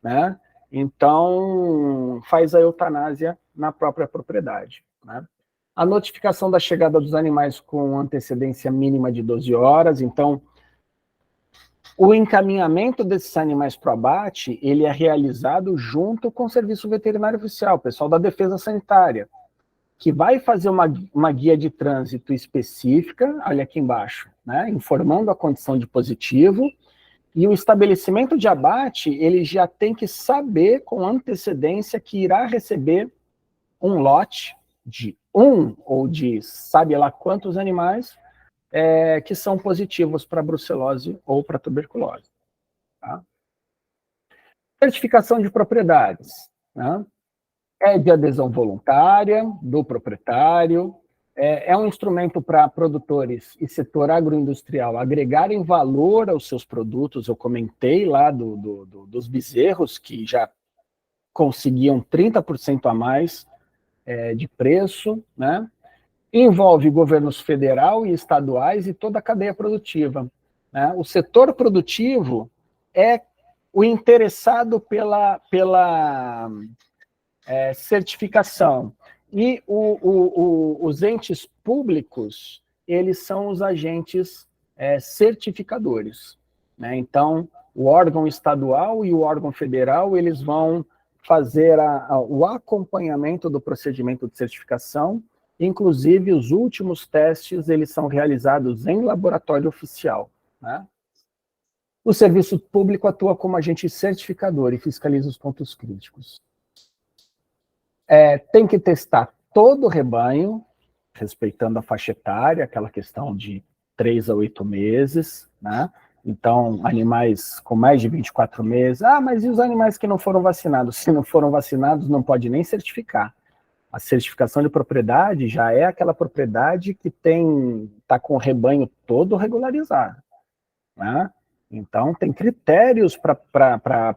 né? Então, faz a eutanásia na própria propriedade, né? A notificação da chegada dos animais com antecedência mínima de 12 horas, então, o encaminhamento desses animais para o abate, ele é realizado junto com o Serviço Veterinário Oficial, o pessoal da Defesa Sanitária, que vai fazer uma guia de trânsito específica, olha aqui embaixo, né, informando a condição de positivo, e o estabelecimento de abate, ele já tem que saber com antecedência que irá receber um lote de ou de sabe lá quantos animais que são positivos para brucelose ou para tuberculose. Tá? Certificação de propriedades, né? É de adesão voluntária do proprietário, é um instrumento para produtores e setor agroindustrial agregarem valor aos seus produtos. Eu comentei lá dos bezerros que já conseguiam 30% a mais de preço, né? Envolve governos federal e estaduais e toda a cadeia produtiva, né? O setor produtivo é o interessado pela certificação, e os entes públicos, eles são os agentes certificadores, né? Então, o órgão estadual e o órgão federal, eles vão fazer o acompanhamento do procedimento de certificação, inclusive os últimos testes, eles são realizados em laboratório oficial, né? O serviço público atua como agente certificador e fiscaliza os pontos críticos. Tem que testar todo o rebanho, respeitando a faixa etária, aquela questão de 3 a 8 meses, né? Então, animais com mais de 24 meses, mas e os animais que não foram vacinados? Se não foram vacinados, não pode nem certificar. A certificação de propriedade já é aquela propriedade que está com o rebanho todo regularizado, né? Então, tem critérios para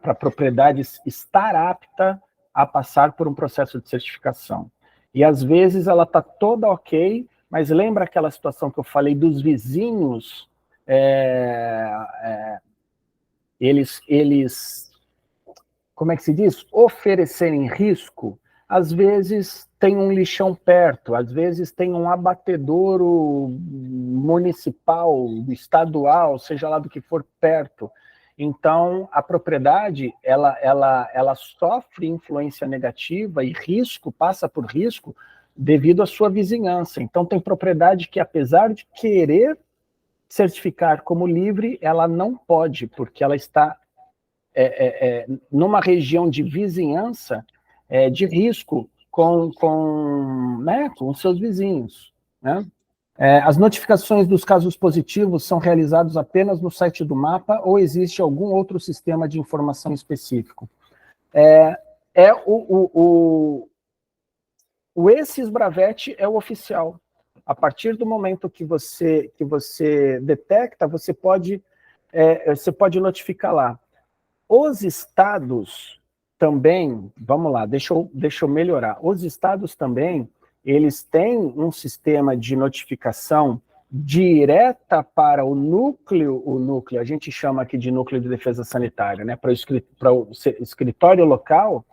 a propriedade estar apta a passar por um processo de certificação. E, às vezes, ela está toda ok, mas lembra aquela situação que eu falei dos vizinhos, eles, como é que se diz? Oferecerem risco. Às vezes tem um lixão perto, às vezes tem um abatedouro municipal, estadual, seja lá do que for perto. Então, a propriedade, ela sofre influência negativa e risco, passa por risco, devido à sua vizinhança. Então, tem propriedade que, apesar de querer certificar como livre, ela não pode, porque ela está numa região de vizinhança de risco com os seus vizinhos, né? As notificações dos casos positivos são realizados apenas no site do MAPA ou existe algum outro sistema de informação específico? O ex-Sisbravete é o oficial. A partir do momento que você detecta, você pode notificar lá. Os estados também, vamos lá, deixa eu melhorar. Os estados também, eles têm um sistema de notificação direta para o núcleo, a gente chama aqui de núcleo de defesa sanitária, né, para o escritório local,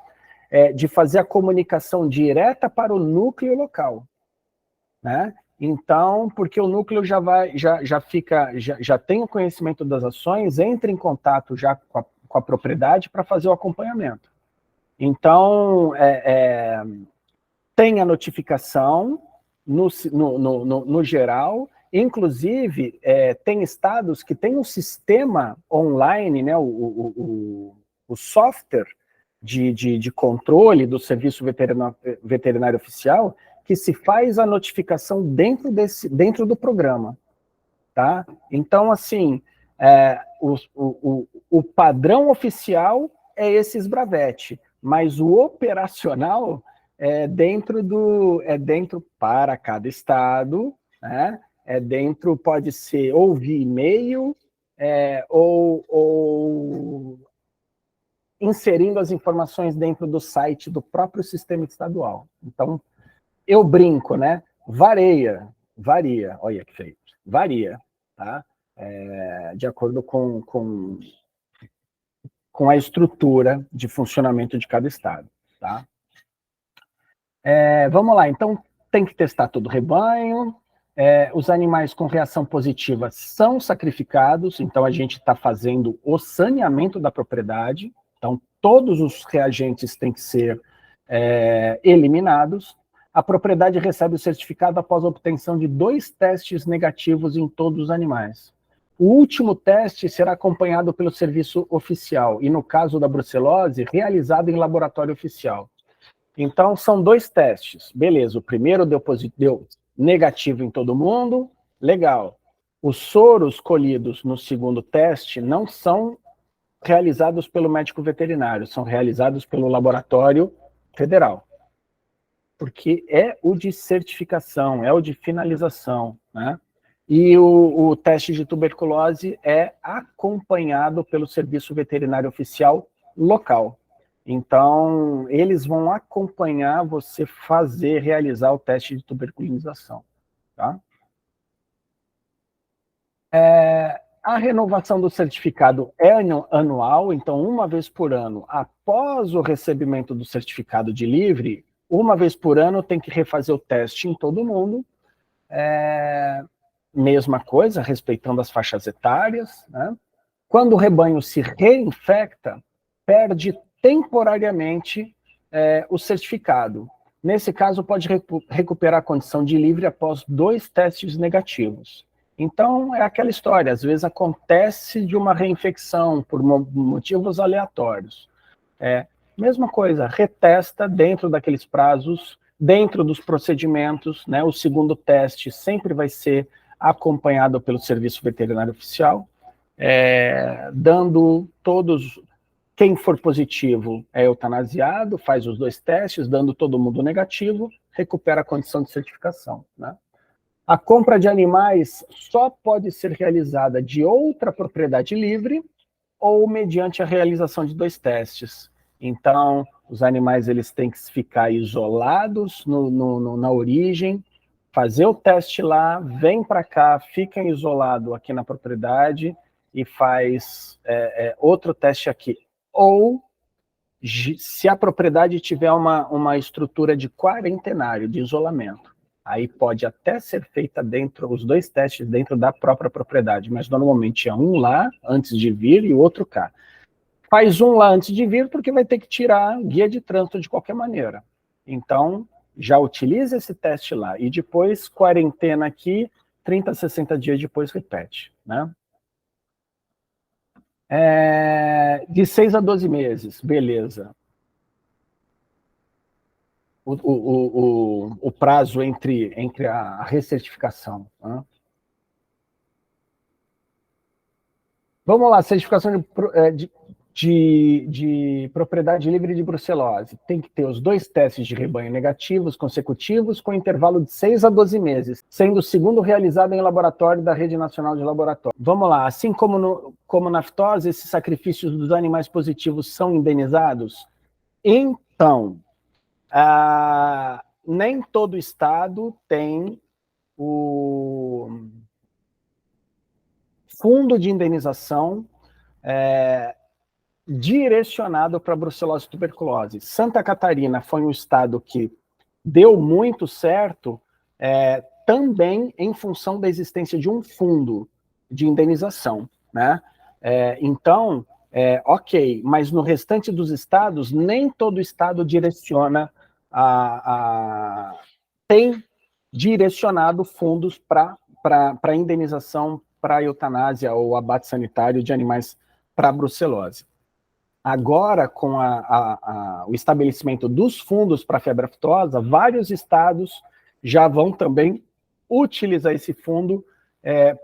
de fazer a comunicação direta para o núcleo local, né? Então, porque o núcleo já tem o conhecimento das ações, entra em contato já com a propriedade para fazer o acompanhamento. Então, tem a notificação no geral, inclusive tem estados que têm um sistema online, né, o software de controle do serviço veterinário oficial, que se faz a notificação dentro do programa, tá? Então, assim, o padrão oficial é esse Sisbravete, mas o operacional dentro para cada estado, né? Pode ser ou via e-mail, ou inserindo as informações dentro do site do próprio sistema estadual. Então, eu brinco, né? Varia, olha que feio, varia, tá? De acordo com a estrutura de funcionamento de cada estado, tá? Vamos lá, então tem que testar todo o rebanho, os animais com reação positiva são sacrificados, então a gente está fazendo o saneamento da propriedade, então todos os reagentes têm que ser eliminados. A propriedade recebe o certificado após a obtenção de 2 testes negativos em todos os animais. O último teste será acompanhado pelo serviço oficial, e no caso da brucelose, realizado em laboratório oficial. Então, são 2 testes. Beleza, o primeiro deu negativo em todo mundo, legal. Os soros colhidos no segundo teste não são realizados pelo médico veterinário, são realizados pelo laboratório federal. Porque é o de certificação, é o de finalização, né? E o teste de tuberculose é acompanhado pelo serviço veterinário oficial local. Então, eles vão acompanhar você realizar o teste de tuberculinização, tá? A renovação do certificado é anual, então, uma vez por ano, após o recebimento do certificado de livre, uma vez por ano tem que refazer o teste em todo mundo, mesma coisa, respeitando as faixas etárias, né? Quando o rebanho se reinfecta, perde temporariamente o certificado. Nesse caso, pode recuperar a condição de livre após 2 testes negativos. Então, é aquela história, às vezes acontece de uma reinfecção por motivos aleatórios. Mesma coisa, retesta dentro daqueles prazos, dentro dos procedimentos, né? O segundo teste sempre vai ser acompanhado pelo Serviço Veterinário Oficial, dando todos... Quem for positivo é eutanasiado, faz os 2 testes, dando todo mundo negativo, recupera a condição de certificação, né? A compra de animais só pode ser realizada de outra propriedade livre ou mediante a realização de 2 testes. Então, os animais eles têm que ficar isolados na origem, fazer o teste lá, vem para cá, fica isolado aqui na propriedade e faz outro teste aqui. Ou, se a propriedade tiver uma estrutura de quarentenário, de isolamento, aí pode até ser feita os 2 testes dentro da própria propriedade, mas normalmente é um lá, antes de vir, e o outro cá. Faz um lá antes de vir, porque vai ter que tirar guia de trânsito de qualquer maneira. Então, já utiliza esse teste lá, e depois quarentena aqui, 30 a 60 dias depois repete, né? De 6 a 12 meses, beleza. O prazo entre a recertificação. Né? Vamos lá, certificação de propriedade livre de brucelose. Tem que ter os 2 testes de rebanho negativos consecutivos com intervalo de 6 a 12 meses, sendo o segundo realizado em laboratório da Rede Nacional de Laboratório. Vamos lá, assim como na fitose, esses sacrifícios dos animais positivos são indenizados? Então, nem todo estado tem o fundo de indenização direcionado para brucelose e tuberculose. Santa Catarina foi um estado que deu muito certo, também em função da existência de um fundo de indenização, né? Então, ok, mas no restante dos estados, nem todo estado direciona, tem direcionado fundos para indenização, para eutanásia ou abate sanitário de animais para brucelose. Agora, com o estabelecimento dos fundos para febre aftosa, vários estados já vão também utilizar esse fundo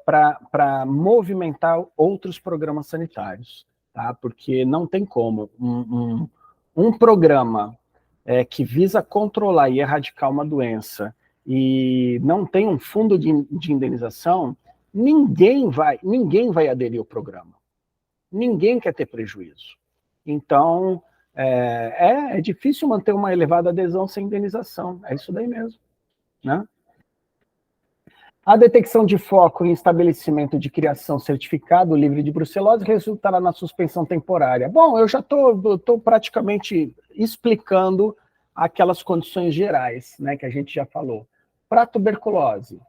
para movimentar outros programas sanitários, tá? Porque não tem como um programa que visa controlar e erradicar uma doença e não tem um fundo de indenização, ninguém vai aderir ao programa. Ninguém quer ter prejuízo. Então, é difícil manter uma elevada adesão sem indenização. É isso daí mesmo, né? A detecção de foco em estabelecimento de criação certificado livre de brucelose resultará na suspensão temporária. Bom, eu já estou praticamente explicando aquelas condições gerais, né, que a gente já falou. Para tuberculose,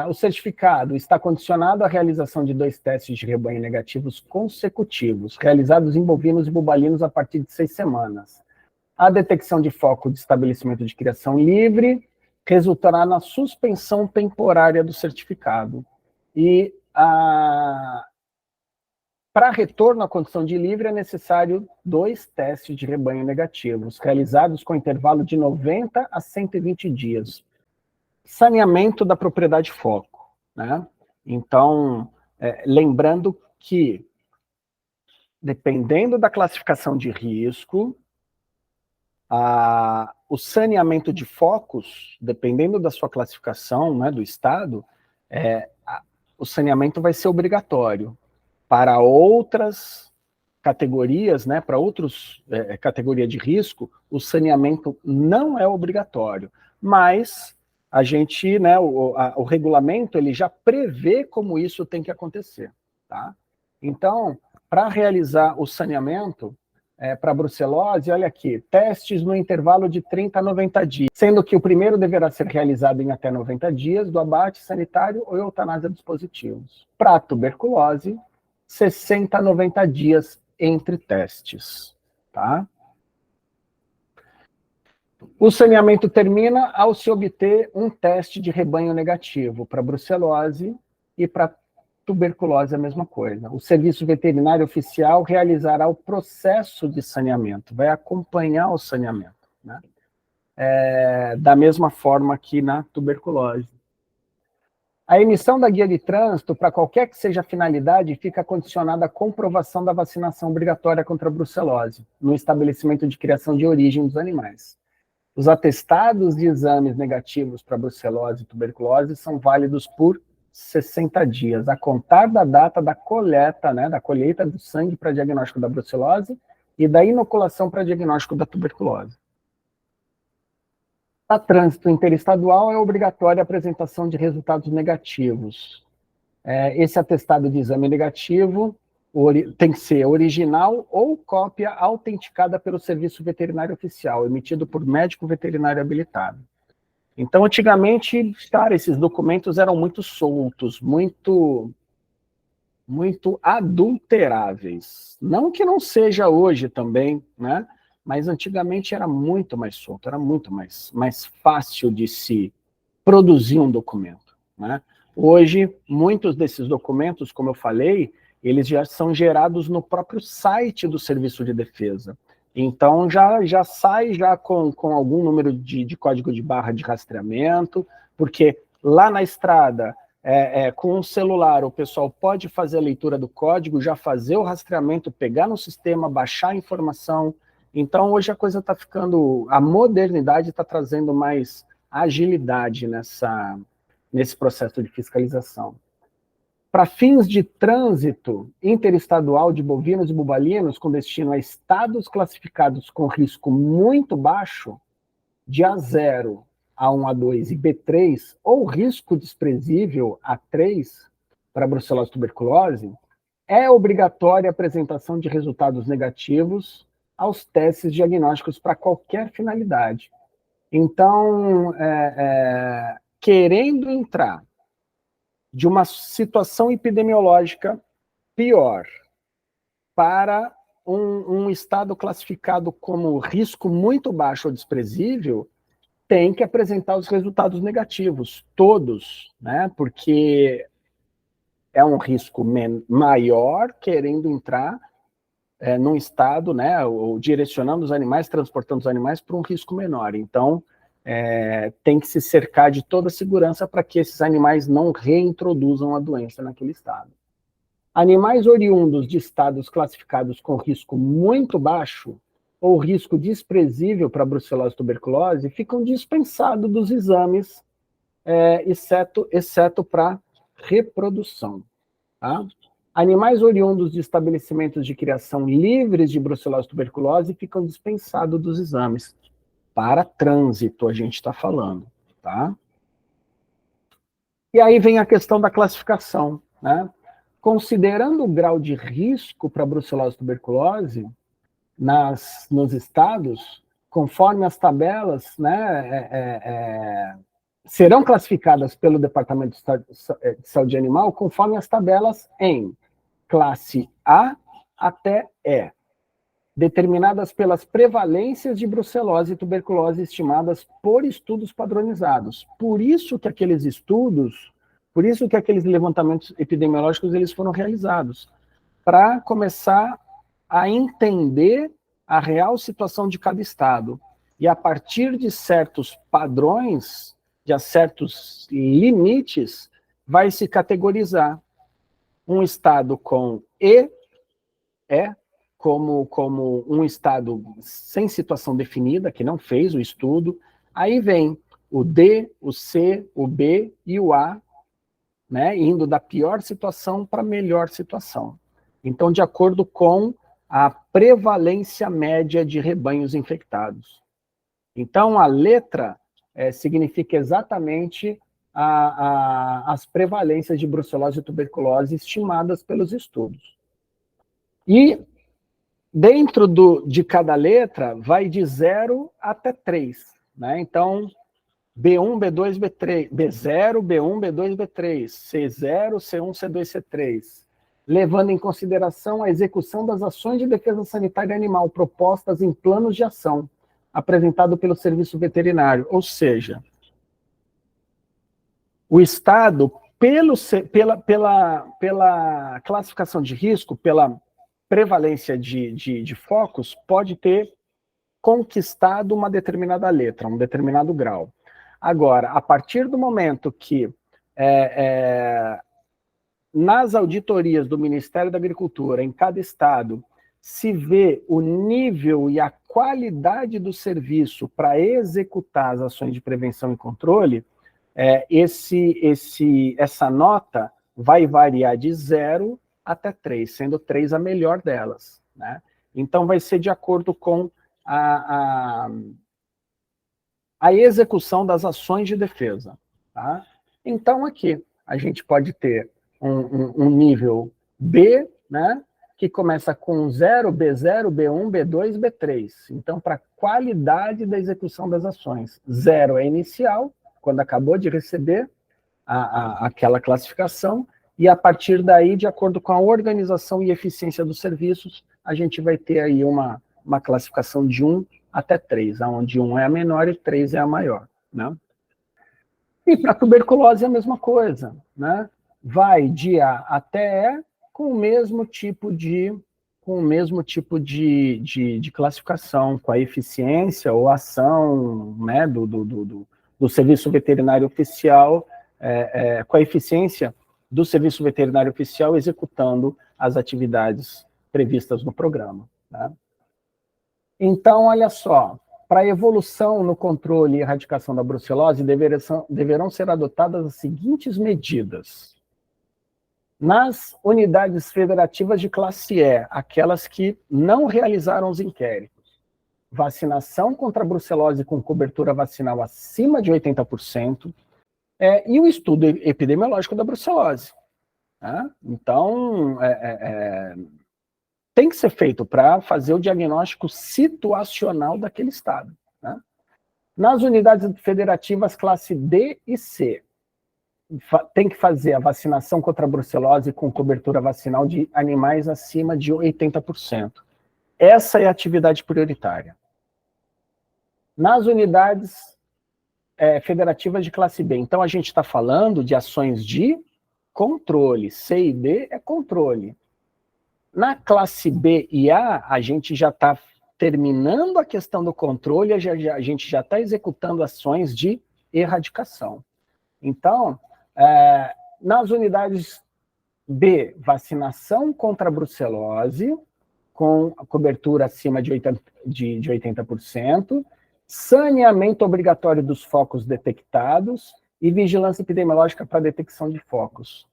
o certificado está condicionado à realização de 2 testes de rebanho negativos consecutivos, realizados em bovinos e bubalinos a partir de 6 semanas. A detecção de foco de estabelecimento de criação livre resultará na suspensão temporária do certificado. E para retorno à condição de livre é necessário 2 testes de rebanho negativos, realizados com intervalo de 90 a 120 dias. Saneamento da propriedade foco, né? Então, lembrando que, dependendo da classificação de risco, o saneamento de focos, dependendo da sua classificação, né, do estado, o saneamento vai ser obrigatório. Para outras categorias, né, para outras categorias de risco, o saneamento não é obrigatório, mas a gente, né, o regulamento, ele já prevê como isso tem que acontecer, tá? Então, para realizar o saneamento para brucelose, olha aqui, testes no intervalo de 30 a 90 dias, sendo que o primeiro deverá ser realizado em até 90 dias do abate sanitário ou eutanásia dos positivos. Para tuberculose, 60 a 90 dias entre testes, tá? O saneamento termina ao se obter um teste de rebanho negativo para brucelose e para tuberculose a mesma coisa. O serviço veterinário oficial realizará o processo de saneamento, vai acompanhar o saneamento, né? Da mesma forma que na tuberculose. A emissão da guia de trânsito, para qualquer que seja a finalidade, fica condicionada à comprovação da vacinação obrigatória contra a brucelose, no estabelecimento de criação de origem dos animais. Os atestados de exames negativos para brucelose e tuberculose são válidos por 60 dias, a contar da data da coleta, né, da colheita do sangue para diagnóstico da brucelose e da inoculação para diagnóstico da tuberculose. Para trânsito interestadual, é obrigatória a apresentação de resultados negativos. Esse atestado de exame negativo tem que ser original ou cópia autenticada pelo Serviço Veterinário Oficial, emitido por médico veterinário habilitado. Então, antigamente, cara, esses documentos eram muito soltos, muito adulteráveis. Não que não seja hoje também, né? Mas antigamente era muito mais solto, era muito mais fácil de se produzir um documento, né? Hoje, muitos desses documentos, como eu falei, eles já são gerados no próprio site do Serviço de Defesa. Então, já sai já com algum número de código de barra de rastreamento, porque lá na estrada, com um celular, o pessoal pode fazer a leitura do código, já fazer o rastreamento, pegar no sistema, baixar a informação. Então, hoje a coisa está ficando... A modernidade está trazendo mais agilidade nesse processo de fiscalização. Para fins de trânsito interestadual de bovinos e bubalinos com destino a estados classificados com risco muito baixo, de A0, A1, A2 e B3, ou risco desprezível A3, para brucelose e tuberculose, é obrigatória a apresentação de resultados negativos aos testes diagnósticos para qualquer finalidade. Então, querendo entrar de uma situação epidemiológica pior para um estado classificado como risco muito baixo ou desprezível, tem que apresentar os resultados negativos, todos, né? Porque é um risco maior querendo entrar num estado, né, ou direcionando os animais, transportando os animais para um risco menor. Então, tem que se cercar de toda a segurança para que esses animais não reintroduzam a doença naquele estado. Animais oriundos de estados classificados com risco muito baixo ou risco desprezível para brucelose e tuberculose ficam dispensados dos exames, exceto para reprodução. Tá? Animais oriundos de estabelecimentos de criação livres de brucelose e tuberculose ficam dispensados dos exames. Para trânsito, a gente está falando, tá? E aí vem a questão da classificação, né? Considerando o grau de risco para brucelose e tuberculose nos estados, conforme as tabelas, né, serão classificadas pelo Departamento de Saúde Animal, conforme as tabelas em classe A até E, determinadas pelas prevalências de brucelose e tuberculose estimadas por estudos padronizados. Por isso que aqueles estudos, por isso que aqueles levantamentos epidemiológicos eles foram realizados, para começar a entender a real situação de cada estado. E a partir de certos padrões, de certos limites, vai se categorizar um estado com E, como um estado sem situação definida, que não fez o estudo. Aí vem o D, o C, o B e o A, né, indo da pior situação para a melhor situação. Então, de acordo com a prevalência média de rebanhos infectados. Então, a letra significa exatamente as prevalências de brucelose e tuberculose estimadas pelos estudos. E dentro de cada letra, vai de 0 até 3. Né? Então, B1, B2, B3, B0, B1, B2, B3, C0, C1, C2, C3. levando em consideração a execução das ações de defesa sanitária animal propostas em planos de ação, apresentado pelo serviço veterinário. Ou seja, o Estado, pela classificação de risco, pela prevalência de focos, pode ter conquistado uma determinada letra, um determinado grau. Agora, a partir do momento que nas auditorias do Ministério da Agricultura, em cada estado, se vê o nível e a qualidade do serviço para executar as ações de prevenção e controle, essa nota vai variar de 0 até 3, sendo 3 a melhor delas, né? Então, vai ser de acordo com a execução das ações de defesa, tá? Então, aqui, a gente pode ter um nível B, né, que começa com 0, B0, B1, B2, B3. Então, para qualidade da execução das ações. 0 é inicial, quando acabou de receber aquela classificação, e a partir daí, de acordo com a organização e eficiência dos serviços, a gente vai ter aí uma classificação de 1 até 3, onde 1 é a menor e 3 é a maior, né? E para tuberculose é a mesma coisa, né? Vai de A até E com o mesmo tipo de classificação, com a eficiência ou ação, né, do serviço veterinário oficial, com a eficiência do serviço veterinário oficial executando as atividades previstas no programa, né? Então, olha só, para a evolução no controle e erradicação da brucelose, deverão ser adotadas as seguintes medidas. Nas unidades federativas de classe E, aquelas que não realizaram os inquéritos, vacinação contra a brucelose com cobertura vacinal acima de 80%, e o estudo epidemiológico da brucelose, né? Então, tem que ser feito para fazer o diagnóstico situacional daquele estado, né? Nas unidades federativas classe D e C, tem que fazer a vacinação contra a brucelose com cobertura vacinal de animais acima de 80%. Essa é a atividade prioritária. Nas unidades federativas de classe B, então a gente está falando de ações de controle. C e D é controle. Na classe B e A gente já está terminando a questão do controle, a gente já está executando ações de erradicação. Então, nas unidades B, vacinação contra a brucelose, com a cobertura acima de 80%, saneamento obrigatório dos focos detectados e vigilância epidemiológica para detecção de focos.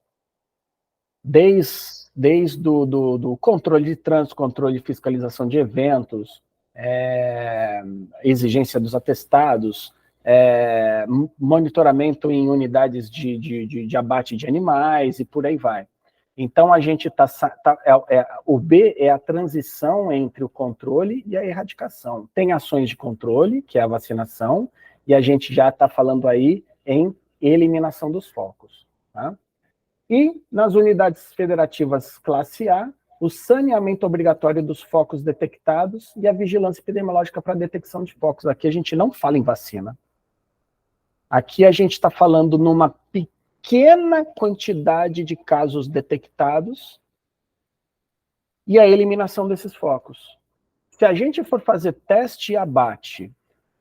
Desde do controle de trânsito, controle de fiscalização de eventos, exigência dos atestados, monitoramento em unidades de abate de animais e por aí vai. Então, a gente o B é a transição entre o controle e a erradicação. Tem ações de controle, que é a vacinação, e a gente já está falando aí em eliminação dos focos, tá? E nas unidades federativas classe A, o saneamento obrigatório dos focos detectados e a vigilância epidemiológica para a detecção de focos. Aqui a gente não fala em vacina. Aqui a gente está falando numa pequena quantidade de casos detectados e a eliminação desses focos. Se a gente for fazer teste e abate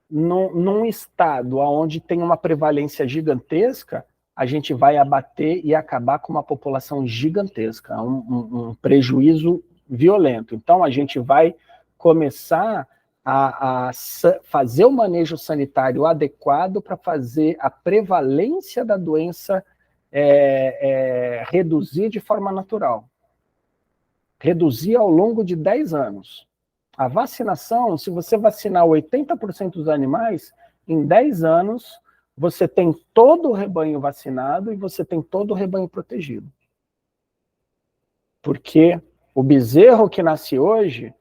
num estado onde tem uma prevalência gigantesca, a gente vai abater e acabar com uma população gigantesca, um prejuízo violento. Então, a gente vai começar a fazer o manejo sanitário adequado para fazer a prevalência da doença reduzir de forma natural. Reduzir ao longo de 10 anos. A vacinação, se você vacinar 80% dos animais, em 10 anos, você tem todo o rebanho vacinado e você tem todo o rebanho protegido. Porque o bezerro que nasce hoje,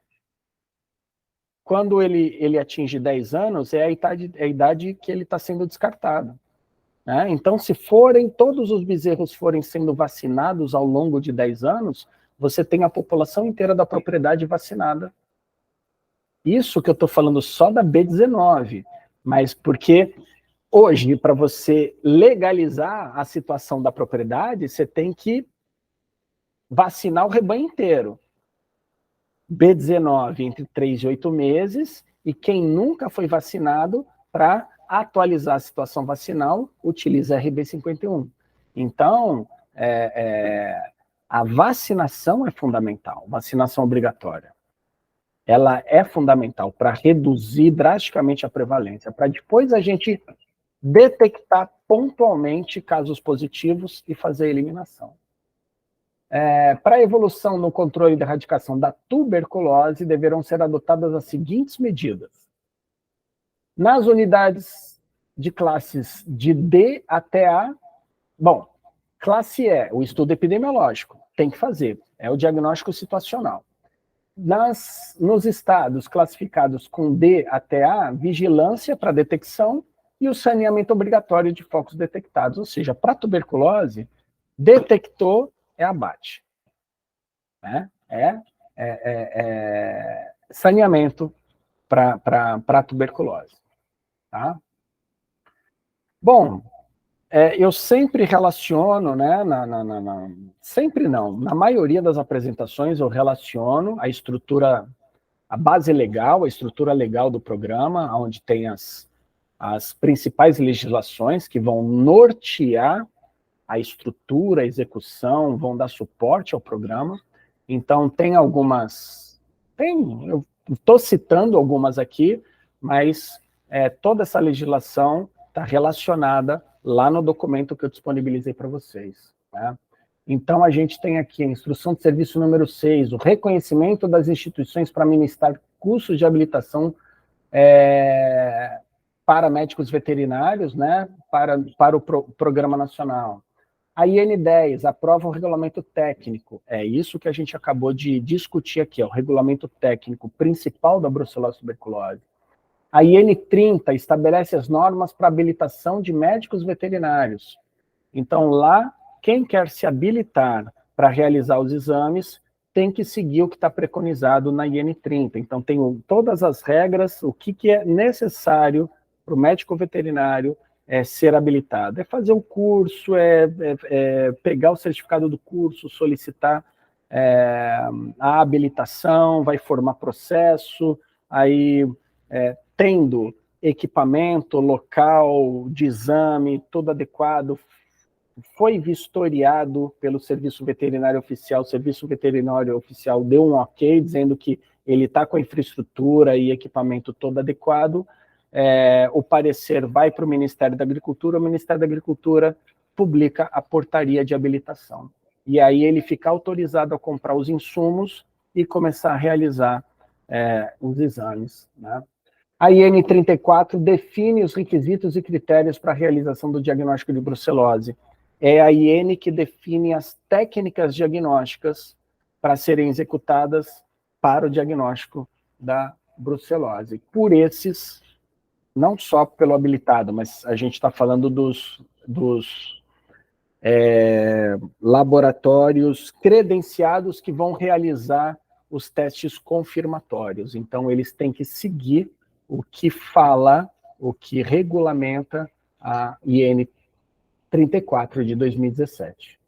quando ele atinge 10 anos, é a idade que ele está sendo descartado. né? Então, se todos os bezerros forem sendo vacinados ao longo de 10 anos, você tem a população inteira da propriedade vacinada. Isso que eu estou falando só da B19, mas porque hoje, para você legalizar a situação da propriedade, você tem que vacinar o rebanho inteiro. B19 entre 3 e 8 meses, e quem nunca foi vacinado, para atualizar a situação vacinal, utiliza RB51. Então, a vacinação é fundamental, vacinação obrigatória. Ela é fundamental para reduzir drasticamente a prevalência, para depois a gente detectar pontualmente casos positivos e fazer a eliminação. Para a evolução no controle e erradicação da tuberculose, deverão ser adotadas as seguintes medidas. Nas unidades de classes de D até A, bom, classe E, o estudo epidemiológico, tem que fazer, é o diagnóstico situacional. Nos estados classificados com D até A, vigilância para detecção e o saneamento obrigatório de focos detectados, ou seja, para tuberculose, detectou, é abate. Né? Saneamento para tuberculose. Tá? Bom, eu sempre relaciono, né, sempre não, na maioria das apresentações eu relaciono a estrutura, a base legal, a estrutura legal do programa, onde tem as principais legislações que vão nortear a estrutura, a execução, vão dar suporte ao programa. Então, tem algumas... eu estou citando algumas aqui, mas toda essa legislação está relacionada lá no documento que eu disponibilizei para vocês. Né? Então, a gente tem aqui a instrução de serviço número 6, o reconhecimento das instituições para ministrar cursos de habilitação para médicos veterinários, né, para o Programa Nacional. A IN10 aprova um regulamento técnico, é isso que a gente acabou de discutir aqui, o regulamento técnico principal da brucelose tuberculose. A IN30 estabelece as normas para habilitação de médicos veterinários. Então, lá, quem quer se habilitar para realizar os exames tem que seguir o que está preconizado na IN30. Então, tem todas as regras, o que é necessário para o médico veterinário ser habilitado. É fazer o curso, pegar o certificado do curso, solicitar a habilitação, vai formar processo, aí tendo equipamento, local de exame, todo adequado, foi vistoriado pelo Serviço Veterinário Oficial, o Serviço Veterinário Oficial deu um ok, dizendo que ele está com a infraestrutura e equipamento todo adequado, o parecer vai para o Ministério da Agricultura, o Ministério da Agricultura publica a portaria de habilitação. E aí ele fica autorizado a comprar os insumos e começar a realizar os exames. Né? A IN34 define os requisitos e critérios para a realização do diagnóstico de brucelose. É a IN que define as técnicas diagnósticas para serem executadas para o diagnóstico da brucelose. Por esses, não só pelo habilitado, mas a gente está falando dos laboratórios credenciados que vão realizar os testes confirmatórios. Então, eles têm que seguir o que fala, o que regulamenta a IN 34 de 2017.